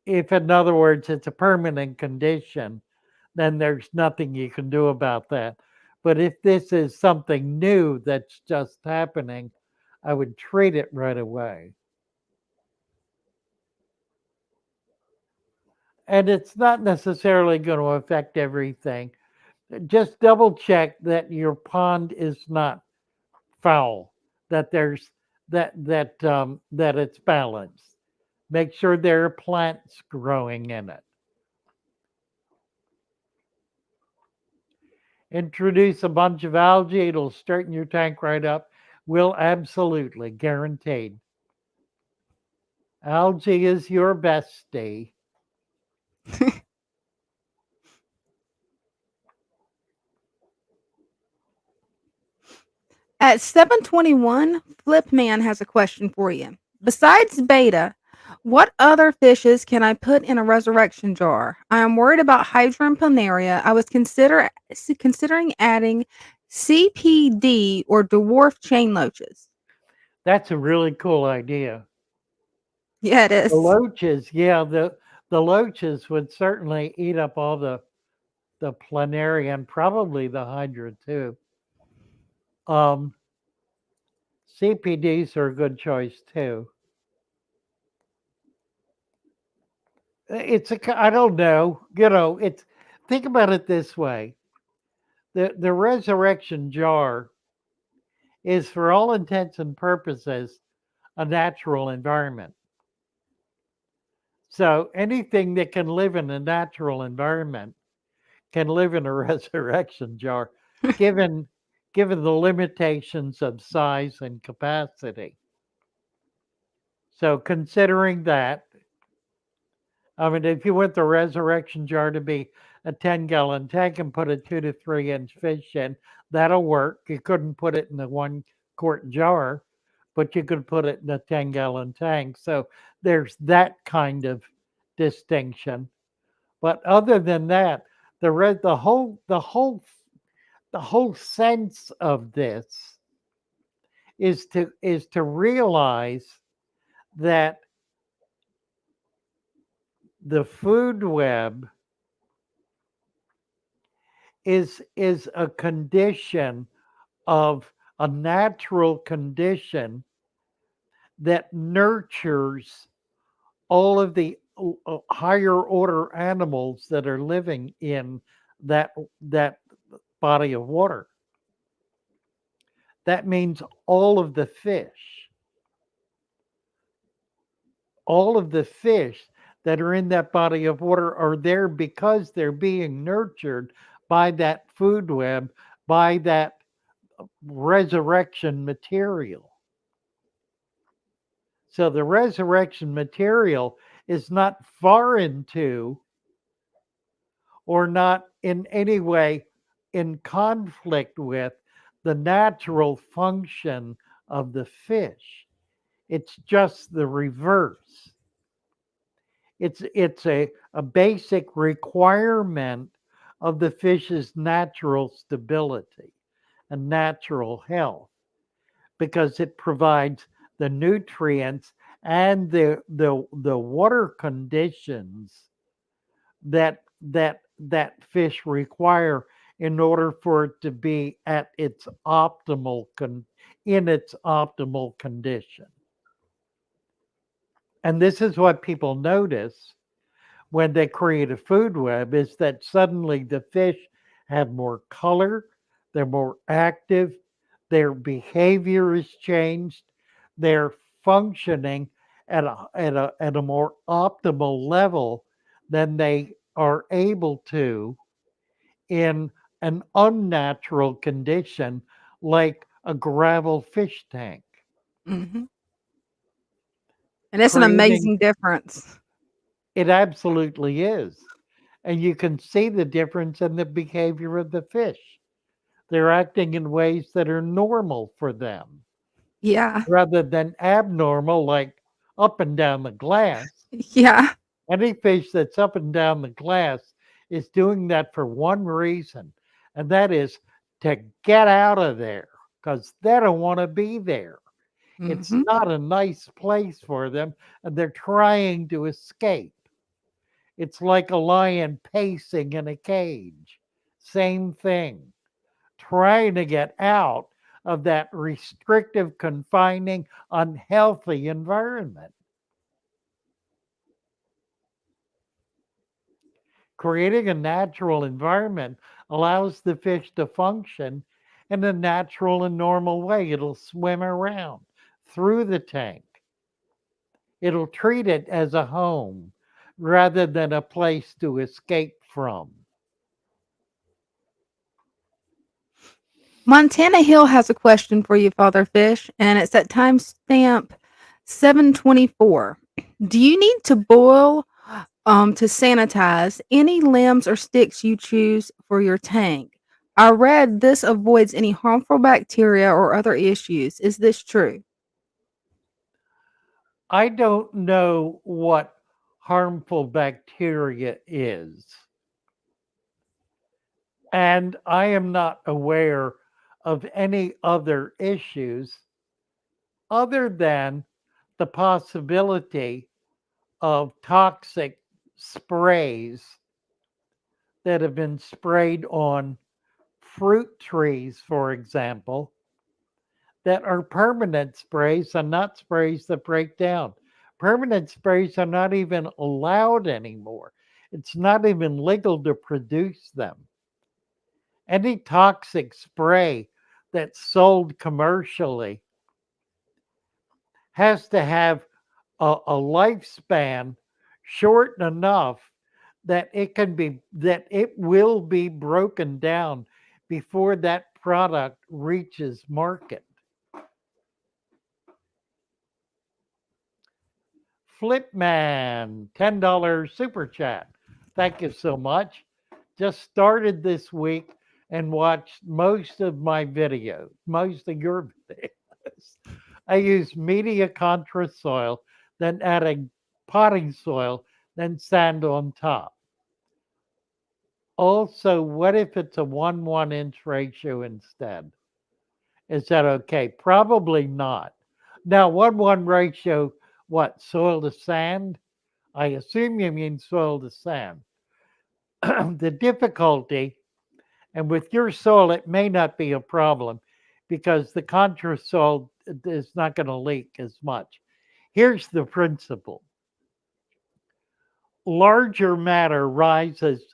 if in other words it's a permanent condition, then there's nothing you can do about that. But if this is something new that's just happening, I would treat it right away. And it's not necessarily going to affect everything. Just double check that your pond is not foul, that there's that it's balanced. Make sure there are plants growing in it. Introduce a bunch of algae, it'll straighten your tank right up. Will absolutely, guaranteed. Algae is your bestie. At 721, Flipman has a question for you. Besides beta, what other fishes can I put in a resurrection jar? I am worried about Hydra planaria. I was considering adding CPD or dwarf chain loaches. That's a really cool idea. Yeah, it The is. loaches, yeah, the loaches would certainly eat up all the planaria and probably the hydra too. Um, CPDs are a good choice too. I don't know, it's think about it this way. The resurrection jar is for all intents and purposes a natural environment. So anything that can live in a natural environment can live in a resurrection jar, given given the limitations of size and capacity. So considering that, I mean, if you want the resurrection jar to be a 10-gallon tank and put a 2 to 3 inch fish in, that'll work. You couldn't put it in a 1 quart jar, but you could put it in a 10-gallon tank. So there's that kind of distinction. But other than that, the whole the whole sense of this is to realize that the food web is a condition of a natural condition that nurtures all of the higher order animals that are living in that body of water. That means all of the fish that are in that body of water are there because they're being nurtured by that food web, by that resurrection material. So the resurrection material is not foreign to or not in any way in conflict with the natural function of the fish. It's just the reverse. It's a basic requirement of the fish's natural stability and natural health because it provides the nutrients and the water conditions that fish require in order for it to be at its in its optimal condition. And this is what people notice when they create a food web is that suddenly the fish have more color, they're more active, their behavior is changed, they're functioning at a more optimal level than they are able to in an unnatural condition like a gravel fish tank. Hmm. And it's an Creating amazing difference. it absolutely is. And you can see the difference in the behavior of the fish. They're acting in ways that are normal for them Yeah. rather than abnormal, like up and down the glass. Yeah. Any fish that's up and down the glass is doing that for one reason, and that is to get out of there because they don't want to be there. It's Hmm. not a nice place for them, and they're trying to escape. It's like a lion pacing in a cage. Same thing. Trying to get out of that restrictive, confining, unhealthy environment. Creating a natural environment allows the fish to function in a natural and normal way. It'll swim around through the tank. It'll treat it as a home rather than a place to escape from. Montana Hill has a question for you, Father Fish, and it's at timestamp 724. Do you need to boil to sanitize any limbs or sticks you choose for your tank? I read this avoids any harmful bacteria or other issues. Is this true? I don't know what harmful bacteria is, and I am not aware of any other issues other than the possibility of toxic sprays that have been sprayed on fruit trees, for example, that are permanent sprays and not sprays that break down. Permanent sprays are not even allowed anymore. It's not even legal to produce them. Any toxic spray that's sold commercially has to have a lifespan short enough that it will be broken down before that product reaches market. Flipman, $10 super chat. Thank you so much. Just started this week and watched most of my videos, most of your videos. I use media contra soil, then adding potting soil, then sand on top. Also, what if it's a 1-1 inch ratio instead? Is that okay? Probably not. Now, 1-1 ratio, what, soil to sand? I assume you mean soil to sand. The difficulty, and with your soil, it may not be a problem because the contra soil is not going to leak as much. Here's the principle: larger matter rises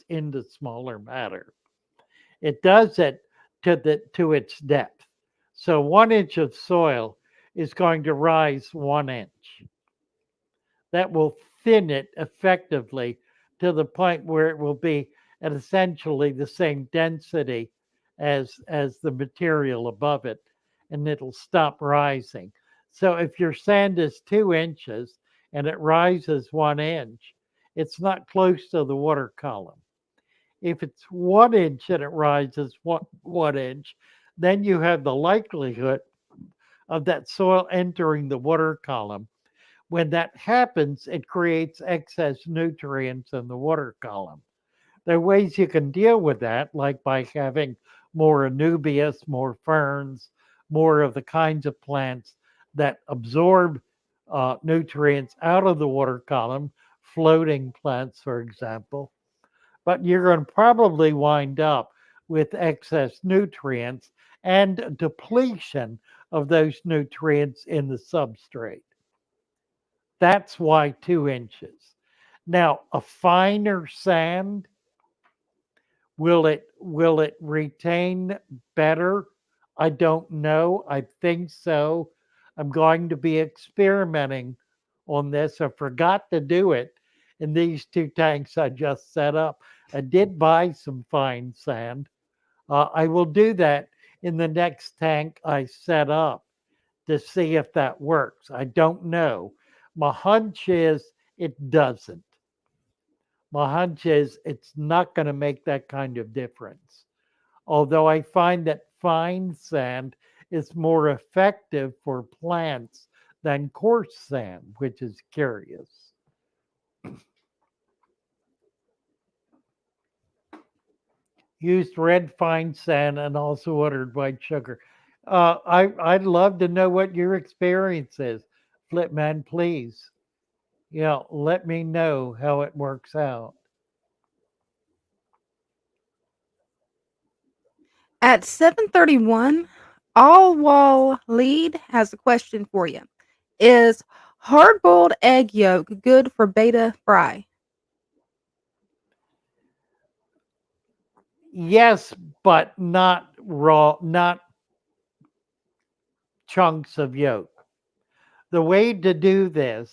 into smaller matter. It does it to its depth. So 1 inch of soil is going to rise 1 inch. That will thin it effectively to the point where it will be at essentially the same density as the material above it, and it'll stop rising. So if your sand is 2 inches and it rises 1 inch, it's not close to the water column. If it's 1 inch and it rises one inch, then you have the likelihood of that soil entering the water column. When that happens, it creates excess nutrients in the water column. There are ways you can deal with that, like by having more anubias, more ferns, more of the kinds of plants that absorb nutrients out of the water column, floating plants, for example. But you're going to probably wind up with excess nutrients and depletion of those nutrients in the substrate. That's why 2 inches. Now, a finer sand, will it retain better? I don't know. I think so. I'm going to be experimenting on this. I forgot to do it in these two tanks I just set up. I did buy some fine sand. I will do that in the next tank I set up to see if that works. I don't know. My hunch is it doesn't. My hunch is it's not going to make that kind of difference. Although I find that fine sand is more effective for plants than coarse sand, which is curious. Used red fine sand and also ordered white sugar. I'd love to know what your experience is. Flipman, please. Yeah, let me know how it works out. At 7:31, All Wall Lead has a question for you. Is hard-boiled egg yolk good for beta fry? Yes, but not raw, not chunks of yolk. The way to do this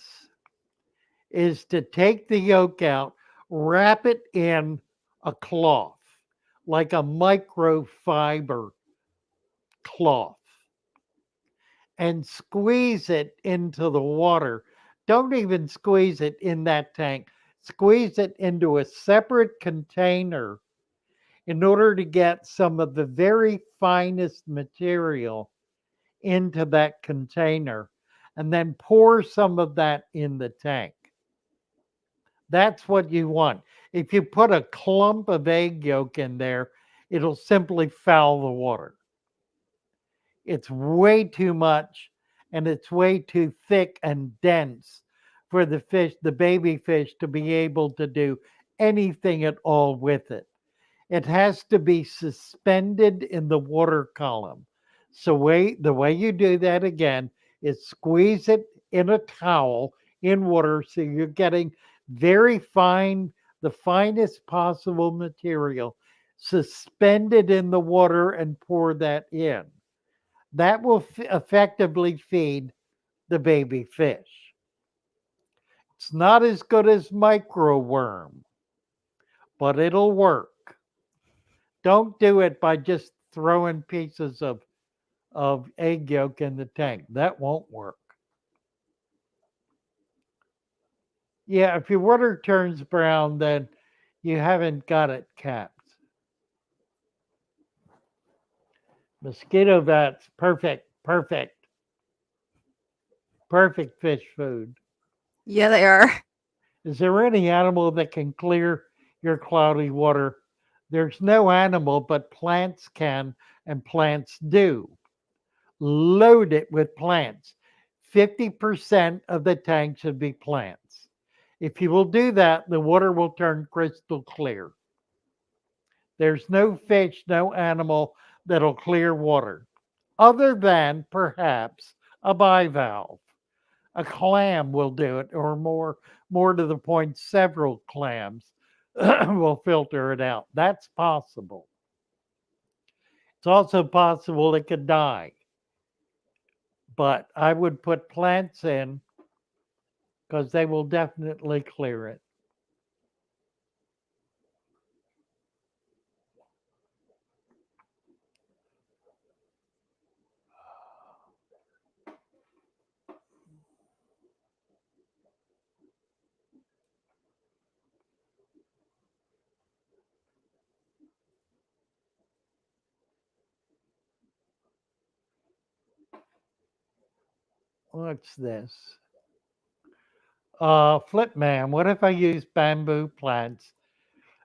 is to take the yolk out, wrap it in a cloth, like a microfiber cloth, and squeeze it into the water. Don't even squeeze it in that tank. Squeeze it into a separate container in order to get some of the very finest material into that container, and then pour some of that in the tank. That's what you want. If you put a clump of egg yolk in there, it'll simply foul the water. It's way too much and it's way too thick and dense for the fish, the baby fish, to be able to do anything at all with it. It has to be suspended in the water column. So the way you do that again is squeeze it in a towel in water so you're getting very fine, the finest possible material, suspended in the water and pour that in. That will effectively feed the baby fish. It's not as good as micro worm, but it'll work. Don't do it by just throwing pieces of egg yolk in the tank. That won't work. Yeah, if your water turns brown, then you haven't got it capped. Mosquito bats, perfect, perfect, perfect fish food. Yeah, they are. Is there any animal that can clear your cloudy water. There's no animal, but plants can, and plants do. Load it with plants. 50% of the tank should be plants. If you will do that, the water will turn crystal clear. There's no fish, no animal that'll clear water, other than perhaps a bivalve. A clam will do it, or more to the point, several clams will filter it out. That's possible. It's also possible it could die, but I would put plants in because they will definitely clear it. What's this? Flip man, what if I use bamboo plants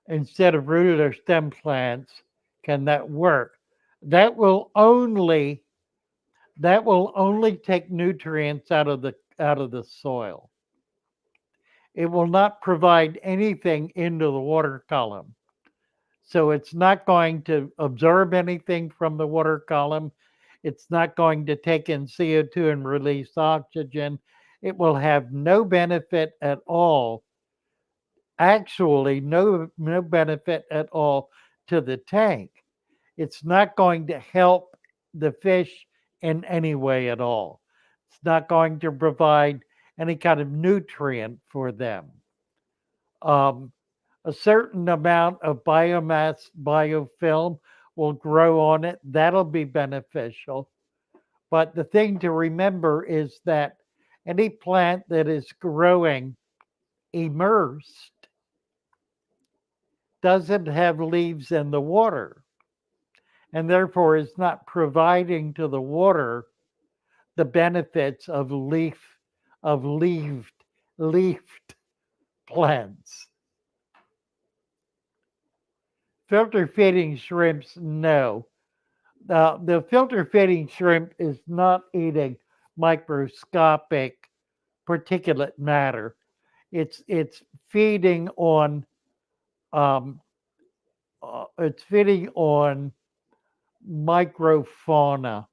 instead of root or stem plants? Can that work? That will only that will only take nutrients out of the soil. It will not provide anything into the water column. So it's not going to absorb anything from the water column. It's not going to take in CO2 and release oxygen. It will have no benefit at all. Actually, no benefit at all to the tank. It's not going to help the fish in any way at all. It's not going to provide any kind of nutrient for them. Um, a certain amount of biomass biofilm will grow on it. That'll be beneficial. But the thing to remember is that any plant that is growing immersed doesn't have leaves in the water and therefore is not providing to the water the benefits of leafed plants. Filter feeding shrimps, no. The filter feeding shrimp is not eating microscopic particulate matter. It's feeding on um, it's feeding on microfauna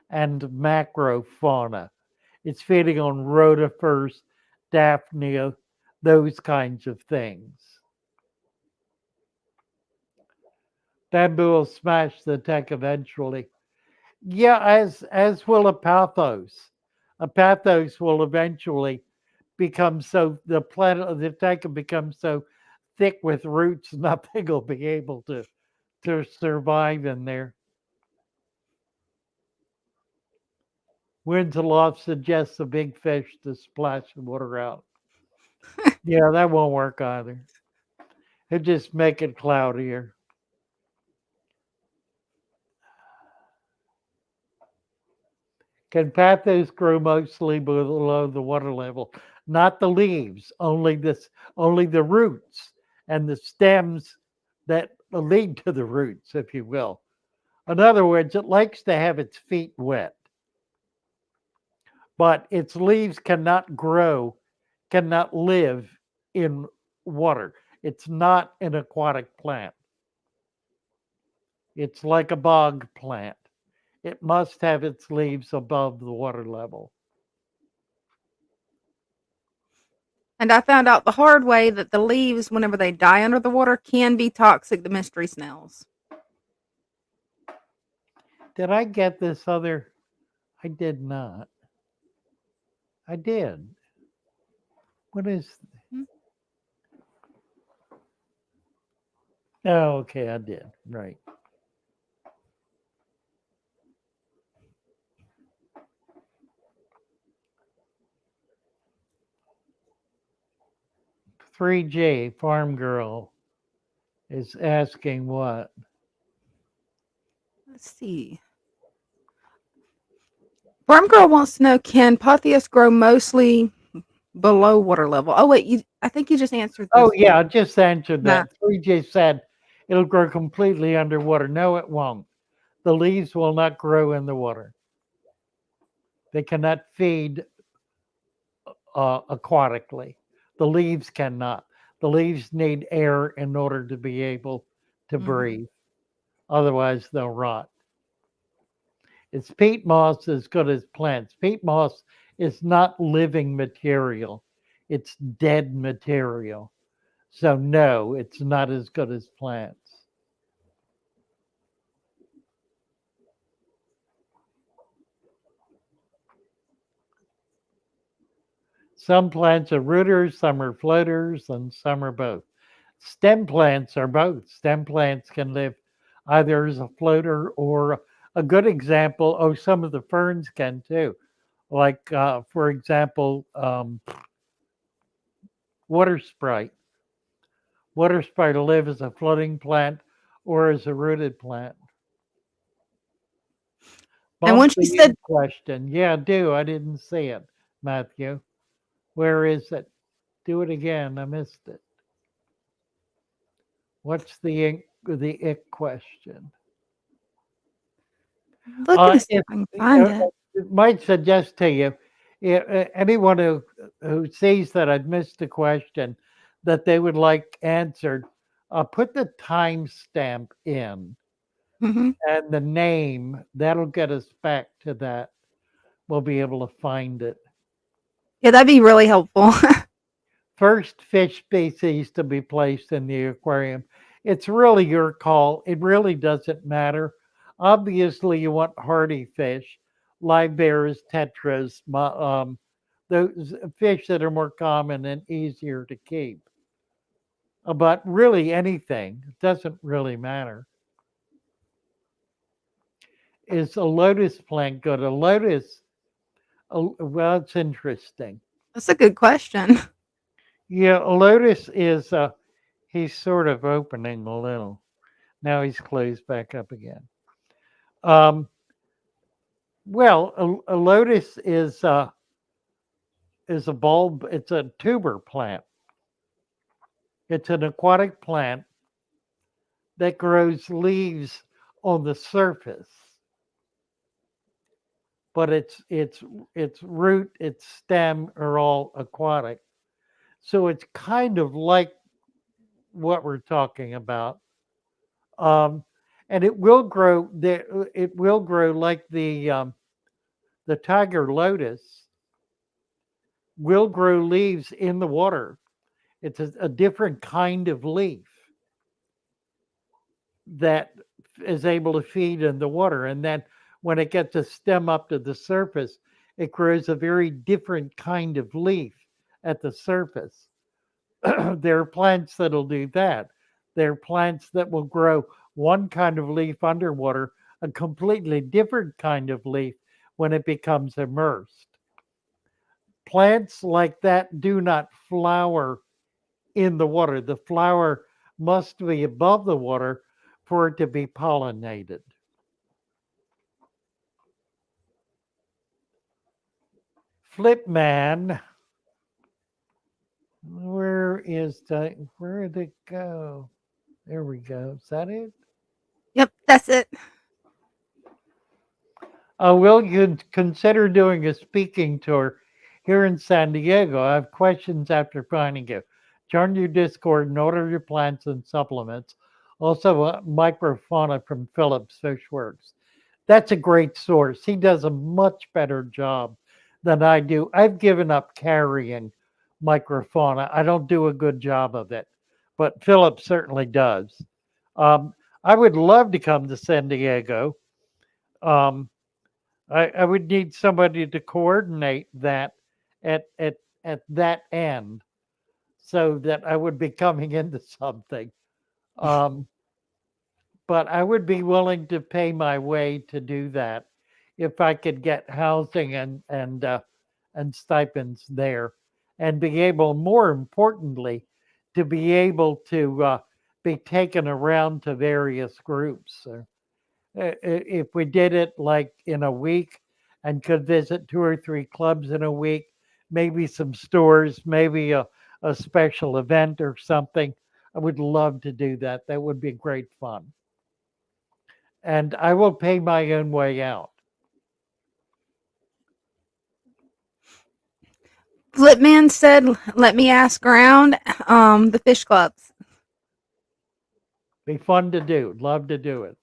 and macrofauna. It's feeding on rotifers, daphnia, those kinds of things. Bamboo will smash the tech eventually. Yeah, as will a pathos. A pathos will eventually become so the tank will become so thick with roots, nothing will be able to survive in there. Winds aloft suggests a big fish to splash the water out. Yeah, that won't work either. It just make it cloudier. Can pathos grow mostly below the water level? Not the leaves, only the roots and the stems that lead to the roots, if you will. In other words, it likes to have its feet wet, but its leaves cannot live in water. It's not an aquatic plant. It's like a bog plant. It must have its leaves above the water level. And I found out the hard way that the leaves, whenever they die under the water, can be toxic to mystery snails. Did I get this other? I did not. I did. What is? Hmm. Oh, okay, I did. Right. Three J Farm Girl is asking what? Let's see. Farm Girl wants to know, can Pothos grow mostly below water level. Oh wait, I think you just answered Oh, this one. yeah, I just answered Nah. that. 3J said it'll grow completely underwater. No, it won't. The leaves will not grow in the water. They cannot feed aquatically. The leaves cannot. The leaves need air in order to be able to Mhm. breathe. Otherwise, they'll rot. It's peat moss as good as plants. Peat moss is not living material, it's dead material. So, no, it's not as good as plants. Some plants are rooters, some are floaters, and some are both. Stem plants are both. Stem plants can live either as a floater or a good example. Oh, some of the ferns can too. Like, for example, water sprite. Water sprite will live as a floating plant or as a rooted plant. And Bump when she the said in question. Yeah, do. I didn't see it, Matthew. Where is it? Do it again. I missed it. What's the ick question? looking to see if If I can find it. it might suggest to you, anyone who sees that I've missed a question that they would like answered, put the timestamp in Hmm. and the name. That'll get us back to that. We'll be able to find it. Yeah, that'd be really helpful. First fish species to be placed in the aquarium. It's really your call. It really doesn't matter. Obviously, you want hardy fish, live bears, tetras, those fish that are more common and easier to keep. But really, anything doesn't really matter. Is a lotus plant good? A lotus, well, it's interesting. That's a good question. Yeah, a lotus is, he's sort of opening a little. Now he's closed back up again. Um, well, a lotus is a bulb. It's a tuber plant. It's an aquatic plant that grows leaves on the surface, but its root, its stem are all aquatic. So it's kind of like what we're talking about. Um, and it will grow there. It will grow like the tiger lotus will grow leaves in the water. It's a different kind of leaf that is able to feed in the water. And then when it gets a stem up to the surface, it grows a very different kind of leaf at the surface. There are plants that'll do that. There are plants that will grow one kind of leaf underwater, a completely different kind of leaf when it becomes immersed. Plants like that do not flower in the water. The flower must be above the water for it to be pollinated. Flipman, where did it go? There we go. Is that it? Yep, that's it. Will you consider doing a speaking tour here in San Diego? I have questions after finding you. Join your Discord and order your plants and supplements. Also, microfauna from Phillips Fishworks. That's a great source. He does a much better job than I do. I've given up carrying microfauna. I don't do a good job of it, but Phillips certainly does. Um, I would love to come to San Diego. Um, I would need somebody to coordinate that at at at that end so that I would be coming into something. Um, but I would be willing to pay my way to do that if I could get housing and stipends there, and be able, more importantly, to be able to be taken around to various groups. If we did it like in a week and could visit two or three clubs in a week, maybe some stores, maybe a special event or something. I would love to do that. That would be great fun. And I will pay my own way out. Flipman said, "Let me ask around the fish clubs." Be fun to do. Love to do it.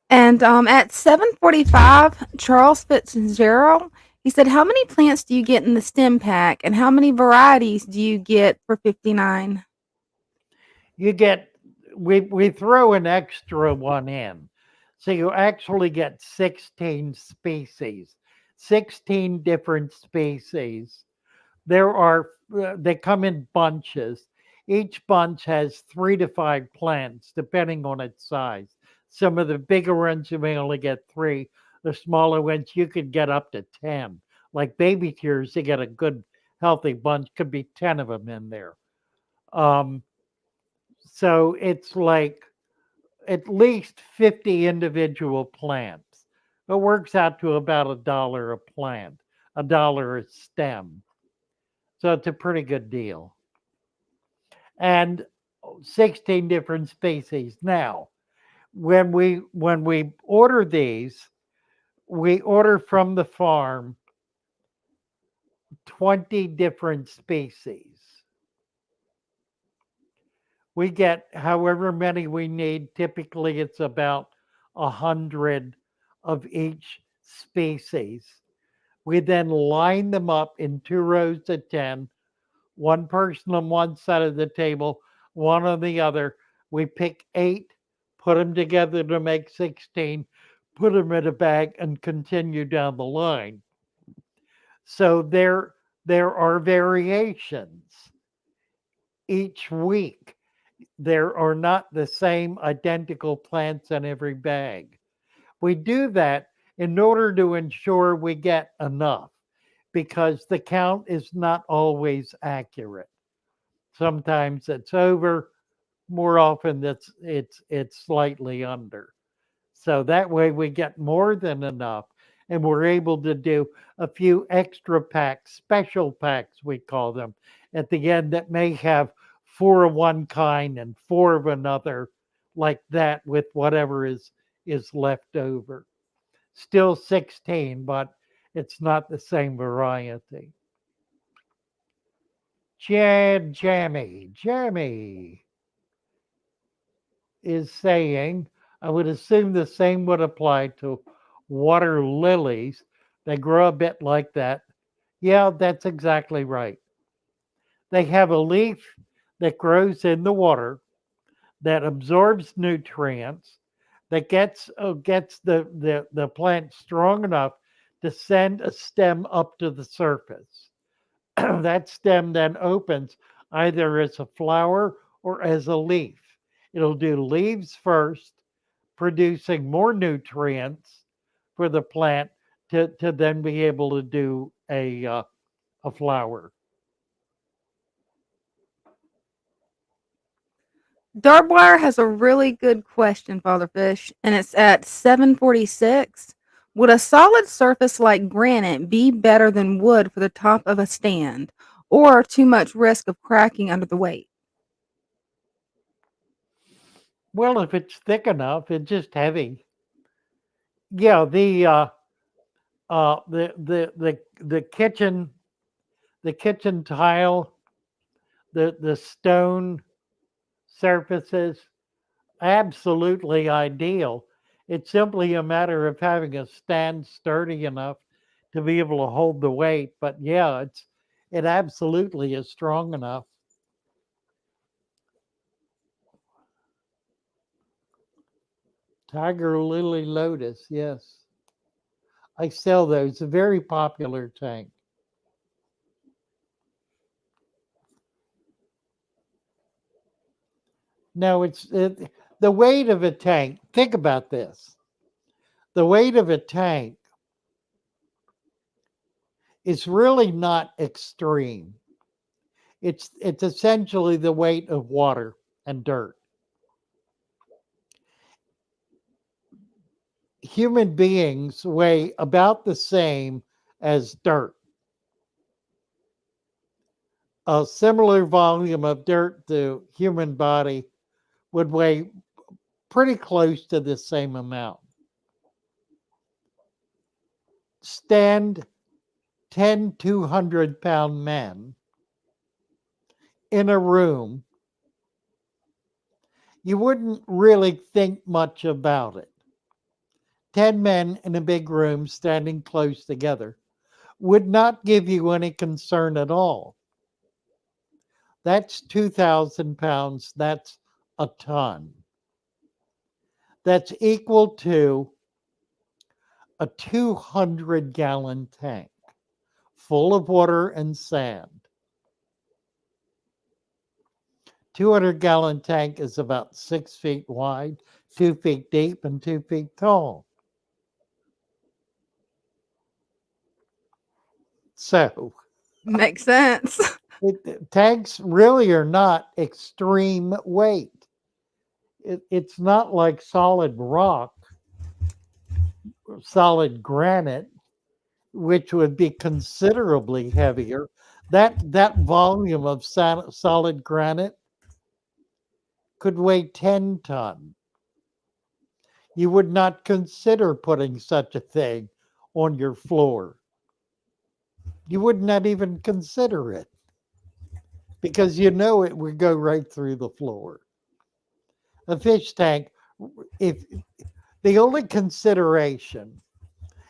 And at 7:45, Charles Fitzgerald, he said, "How many plants do you get in the stem pack, and how many varieties do you get for 59?" You get we throw an extra one in. So you actually get 16 species, 16 different species. They come in bunches. Each bunch has 3 to 5 plants, depending on its size. Some of the bigger ones you may only get 3. The smaller ones you could get up to 10. Like baby tears, you get a good healthy bunch. Could be 10 of them in there. Um, so it's like at least 50 individual plants. It works out to about $1 a plant, $1 a stem. So it's a pretty good deal. And 16 different species. Now, when we order these, we order from the farm 20 different species. We get however many we need. Typically, it's about 100 of each species. We then line them up in 2 rows of 10, one person on one side of the table, one on the other. We pick 8, put them together to make 16, put them in a bag, and continue down the line. So there are variations each week. There are not the same identical plants in every bag. We do that in order to ensure we get enough because the count is not always accurate. Sometimes it's over, more often it's slightly under. So that way we get more than enough and we're able to do a few extra packs, special packs we call them, at the end that may have 4 of one kind and 4 of another, like that with whatever is left over. Still 16, but it's not the same variety. Jammy is saying, I would assume the same would apply to water lilies. They grow a bit like that. Yeah, that's exactly right. They have a leaf that grows in the water that absorbs nutrients, that gets the plant strong enough to send a stem up to the surface. That stem then opens either as a flower or as a leaf. It'll do leaves first, producing more nutrients for the plant to then be able to do a flower. Darbwire has a really good question, Fatherfish, and it's at 7:46. Would a solid surface like granite be better than wood for the top of a stand, or too much risk of cracking under the weight? Well, if it's thick enough, it's just heavy. Yeah, the kitchen tile, the stone surfaces, absolutely ideal. It's simply a matter of having a stand sturdy enough to be able to hold the weight. But yeah, it absolutely is strong enough. Tiger lily lotus, yes. I sell those. A very popular tank. No, the weight of a tank. Think about this. The weight of a tank is really not extreme. It's essentially the weight of water and dirt. Human beings weigh about the same as dirt. A similar volume of dirt to human body would weigh pretty close to the same amount. Stand 10 200-pound men in a room, you wouldn't really think much about it. 10 men in a big room standing close together would not give you any concern at all. That's 2,000 pounds. That's a ton. That's equal to a 200-gallon tank full of water and sand. 200-gallon tank is about 6 feet wide, 2 feet deep, and 2 feet tall. So Makes sense. tanks really are not extreme weight. It's not like solid rock, solid granite, which would be considerably heavier. That volume of solid granite could weigh 10 ton. You would not consider putting such a thing on your floor. You would not even consider it because you know it would go right through the floor. A fish tank, if the only consideration,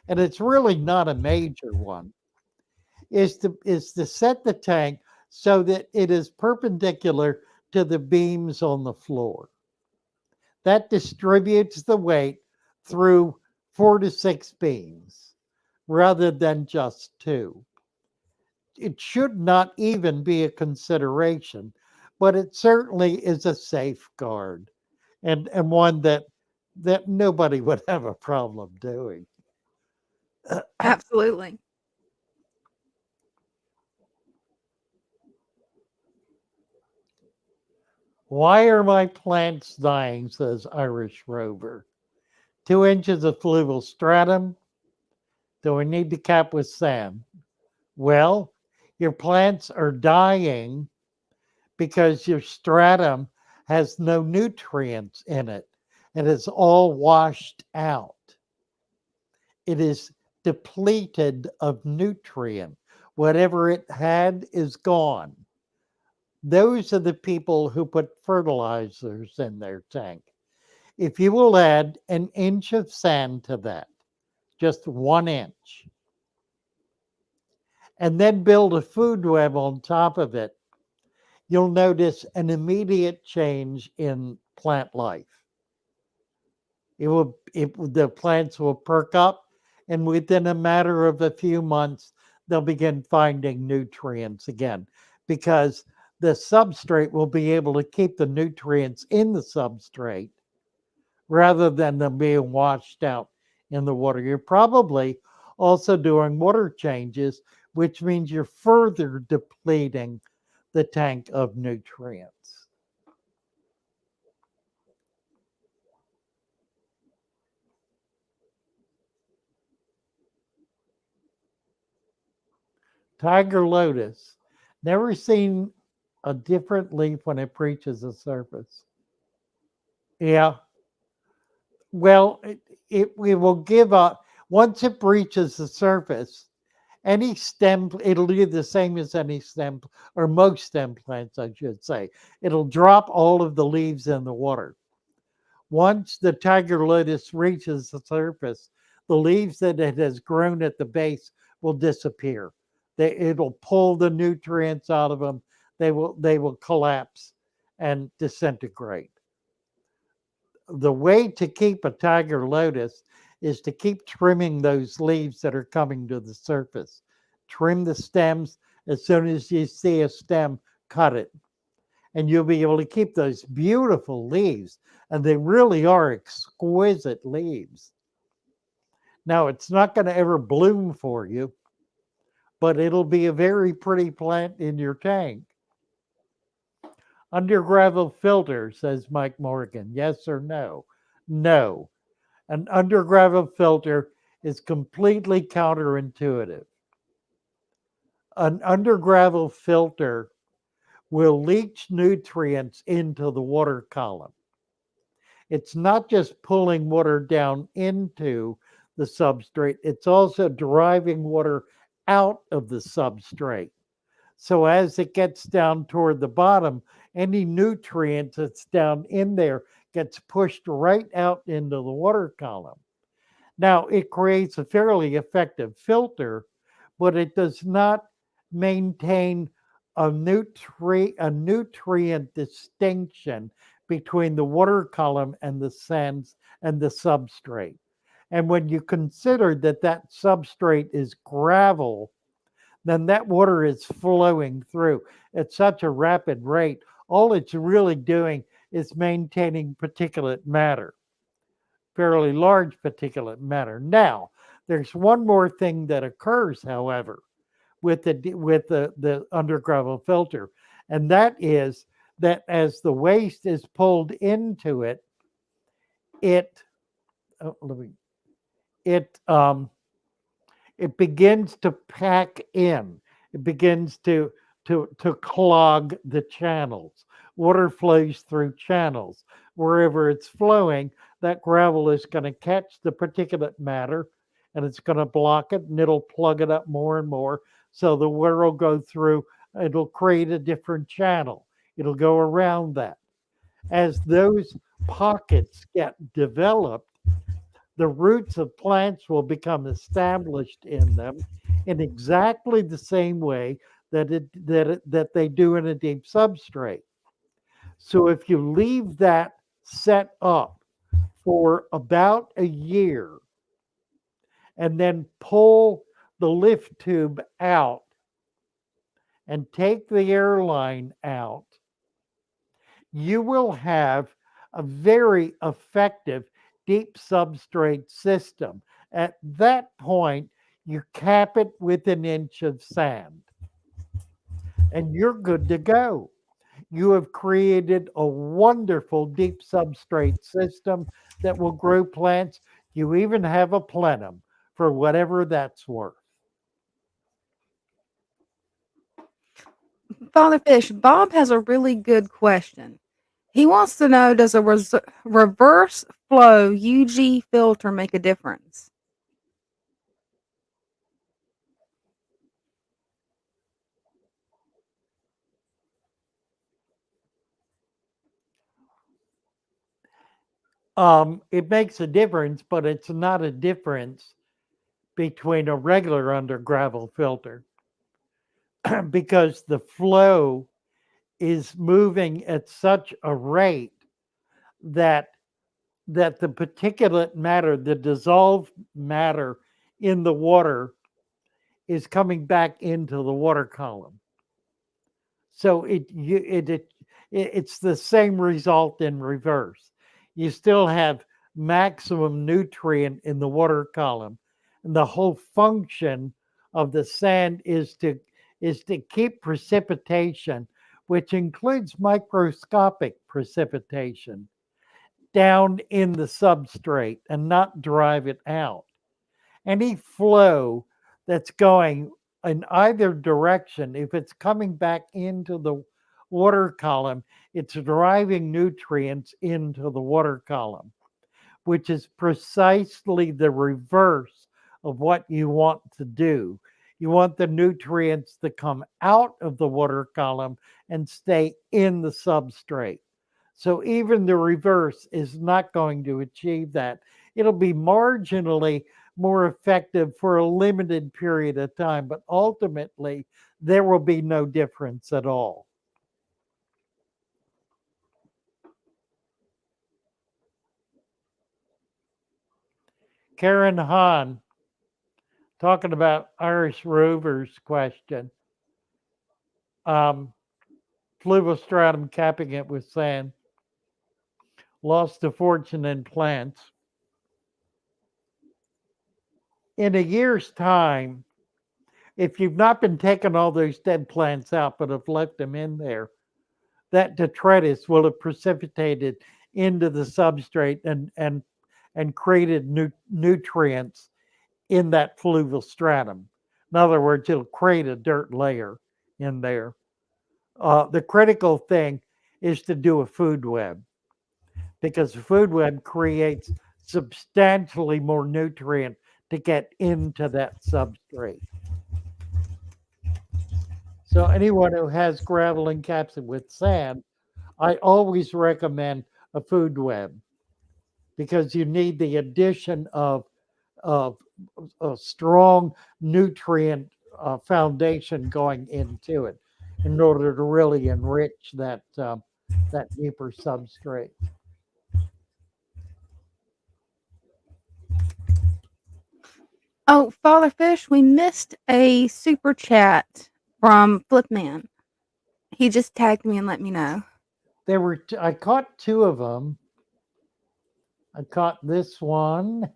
and it's really not a major one, is to set the tank so that it is perpendicular to the beams on the floor. That distributes the weight through 4 to 6 beams rather than just 2. It should not even be a consideration, but it certainly is a safeguard and one that nobody would have a problem doing. Absolutely. Why are my plants dying, says Irish Rover. 2 inches of fluval stratum. Do we need to cap with sand? Well, your plants are dying because your stratum has no nutrients in it. It is all washed out. It is depleted of nutrient. Whatever it had is gone. Those are the people who put fertilizers in their tank. If you will add an inch of sand to that, just 1 inch, and then build a food web on top of it, you'll notice an immediate change in plant life. The plants will perk up, and within a matter of a few months, they'll begin finding nutrients again because the substrate will be able to keep the nutrients in the substrate rather than them being washed out in the water. You're probably also doing water changes, which means you're further depleting the tank of nutrients. Tiger lotus, never seen a different leaf when it reaches the surface. Yeah, well, it will give up once it breaches the surface. Any stem, it'll do the same as any stem, or most stem plants, I should say. It'll drop all of the leaves in the water. Once the tiger lotus reaches the surface, the leaves that it has grown at the base will disappear. It'll pull the nutrients out of them. They will collapse and disintegrate. The way to keep a tiger lotus is to keep trimming those leaves that are coming to the surface. Trim the stems. As soon as you see a stem, cut it. And you'll be able to keep those beautiful leaves. And they really are exquisite leaves. Now, it's not going to ever bloom for you, but it'll be a very pretty plant in your tank. Undergravel filter, says Mike Morgan. Yes or no? No. An undergravel filter is completely counterintuitive. An undergravel filter will leach nutrients into the water column. It's not just pulling water down into the substrate, it's also driving water out of the substrate. So as it gets down toward the bottom, any nutrients that's down in there gets pushed right out into the water column. Now, it creates a fairly effective filter, but it does not maintain a nutrient distinction between the water column and the sands and the substrate. And when you consider that that substrate is gravel, then that water is flowing through at such a rapid rate. All it's really doing is maintaining particulate matter, fairly large particulate matter. Now, there's one more thing that occurs, however, with the undergravel filter, and that is that as the waste is pulled into it, it oh, let me, it begins to pack in. It begins to clog the channels. Water flows through channels. Wherever it's flowing, that gravel is going to catch the particulate matter and it's going to block it and it'll plug it up more and more. So the water will go through, it'll create a different channel. It'll go around that. As those pockets get developed, the roots of plants will become established in them in exactly the same way that they do in a deep substrate. So if you leave that set up for about a year and then pull the lift tube out and take the airline out, you will have a very effective deep substrate system. At that point, you cap it with an inch of sand and you're good to go. You have created a wonderful deep substrate system that will grow plants. You even have a plenum for whatever that's worth. Father Fish, Bob has a really good question. He wants to know, does a reverse flow UG filter make a difference? It makes a difference, but it's not a difference between a regular undergravel filter because the flow is moving at such a rate that the particulate matter, the dissolved matter in the water is coming back into the water column. So it's the same result in reverse. You still have maximum nutrient in the water column, and the whole function of the sand is to keep precipitation, which includes microscopic precipitation, down in the substrate and not drive it out. Any flow that's going in either direction, if it's coming back into the water column, it's driving nutrients into the water column, which is precisely the reverse of what you want to do. You want the nutrients to come out of the water column and stay in the substrate. So even the reverse is not going to achieve that. It'll be marginally more effective for a limited period of time, but ultimately there will be no difference at all. Karen Hahn, talking about Irish Rover's question, um, fluvial capping it with sand, lost a fortune in plants. In a year's time, if you've not been taking all those dead plants out but have left them in there, that detritus will have precipitated into the substrate and created nutrients in that fluvial stratum. In other words, it'll create a dirt layer in there. The critical thing is to do a food web because the food web creates substantially more nutrient to get into that substrate. So anyone who has gravel encapsulated with sand, I always recommend a food web because you need the addition of a strong nutrient foundation going into it in order to really enrich that deeper substrate. Oh, Father Fish, we missed a super chat from Flipman. He just tagged me and let me know. I caught two of them. I caught this one.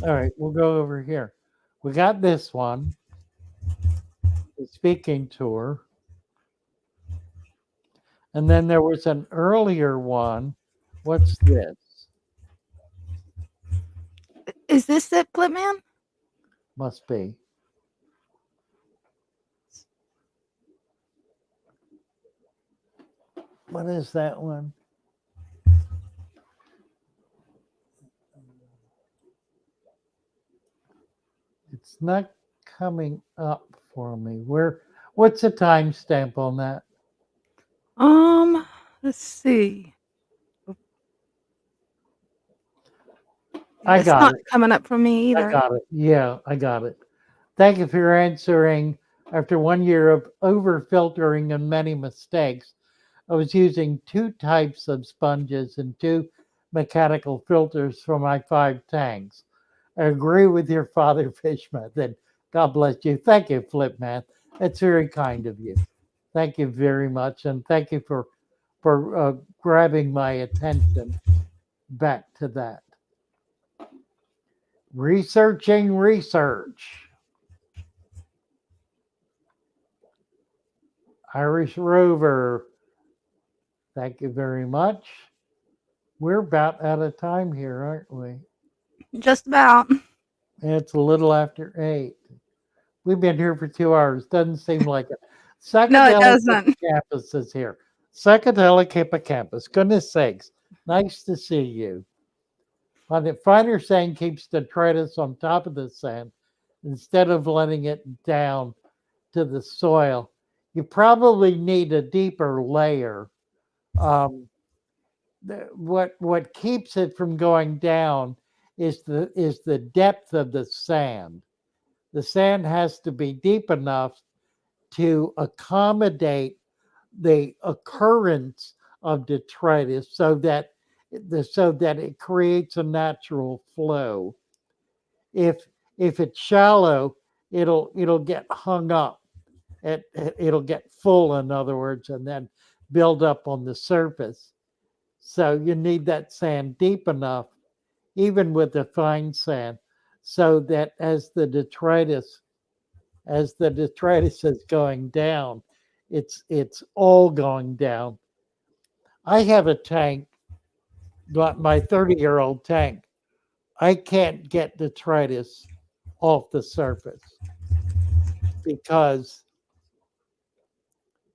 All right, we'll go over here. We got this one, the speaking tour. And then there was an earlier one. What's this? Is this it, Flipman? Must be. What is that one? It's not coming up for me. What's the timestamp on that? Let's see. I It's got not it. coming up for me I either. got it. Yeah, I got it. Thank you for your answering. After 1 year of over filtering and many mistakes, I was using 2 types of sponges and 2 mechanical filters for my 5 tanks. I agree with your father fish method. God bless you. Thank you, Flip Man. That's very kind of you. Thank you very much, and thank you for grabbing my attention back to that. Researching research. Irish Rover. Thank you very much. We're about out of time here, aren't we? Just about. It's a little after 8. We've been here for 2 hours. Doesn't seem like it. No, it Psychedelic doesn't. Hippocampus is here. Psychedelic Hippocampus. Goodness sakes. Nice to see you. The finer sand keeps detritus on top of the sand instead of letting it down to the soil. You probably need a deeper layer. Um, what keeps it from going down is the depth of the sand. The sand has to be deep enough to accommodate the occurrence of detritus so that it creates a natural flow. If it's shallow, it'll get hung up. It'll get full, in other words, and then build up on the surface. So you need that sand deep enough, even with the fine sand, so that as the detritus is going down, it's all going down. I have a tank, my 30-year-old tank. I can't get detritus off the surface because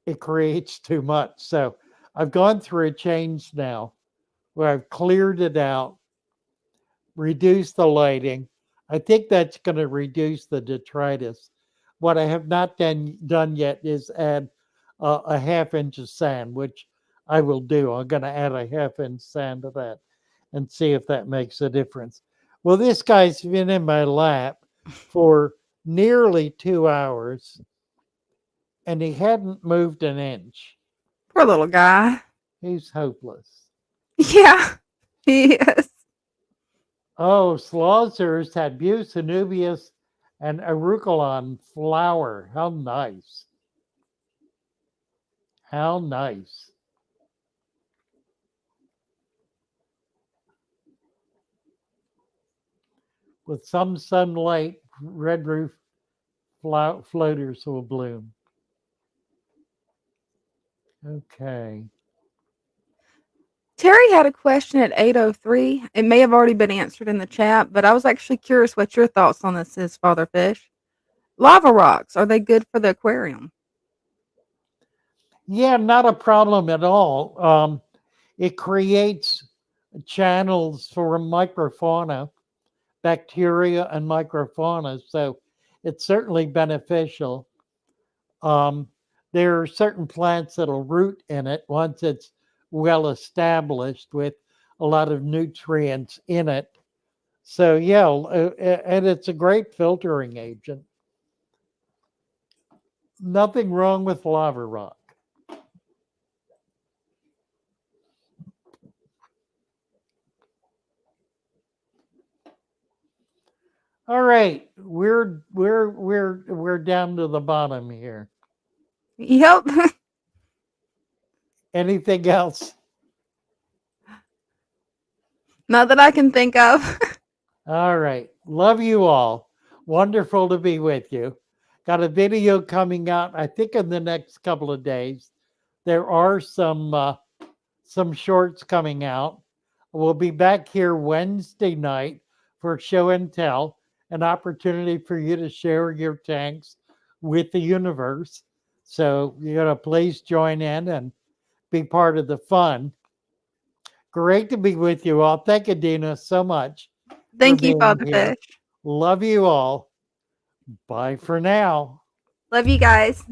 it creates too much. So I've gone through a change now where I've cleared it out, reduced the lighting. I think that's going to reduce the detritus. What I have not done yet is add a half-inch of sand, which I will do. I'm going to add a half-inch sand to that and see if that makes a difference. Well, this guy's been in my lap for nearly 2 hours and he hadn't moved an inch. Poor little guy. He's hopeless. Yeah, he is. Oh, Slothers had Bucenubius and Arucolon flower. How nice. How nice. With some sunlight, red roof floaters will bloom. Okay. Terry had a question at 8:03. It may have already been answered in the chat, but I was actually curious what your thoughts on this is, Father Fish. Lava rocks, are they good for the aquarium? Yeah, not a problem at all. It creates channels for microfauna, bacteria, and microfauna. So it's certainly beneficial. Um, there are certain plants that'll root in it once it's well established with a lot of nutrients in it. So, yeah, and it's a great filtering agent. Nothing wrong with lava rock. All right, we're down to the bottom here. Yep. Anything else? Not that I can think of. All right. Love you all. Wonderful to be with you. Got a video coming out, I think, in the next couple of days. There are some shorts coming out. We'll be back here Wednesday night for show and tell, an opportunity for you to share your tanks with the universe. So you're gonna please join in and be part of the fun. Great to be with you all. Thank you, Dina, so much for Thank you, being Father here. Fish. Love you all. Bye for now. Love you guys.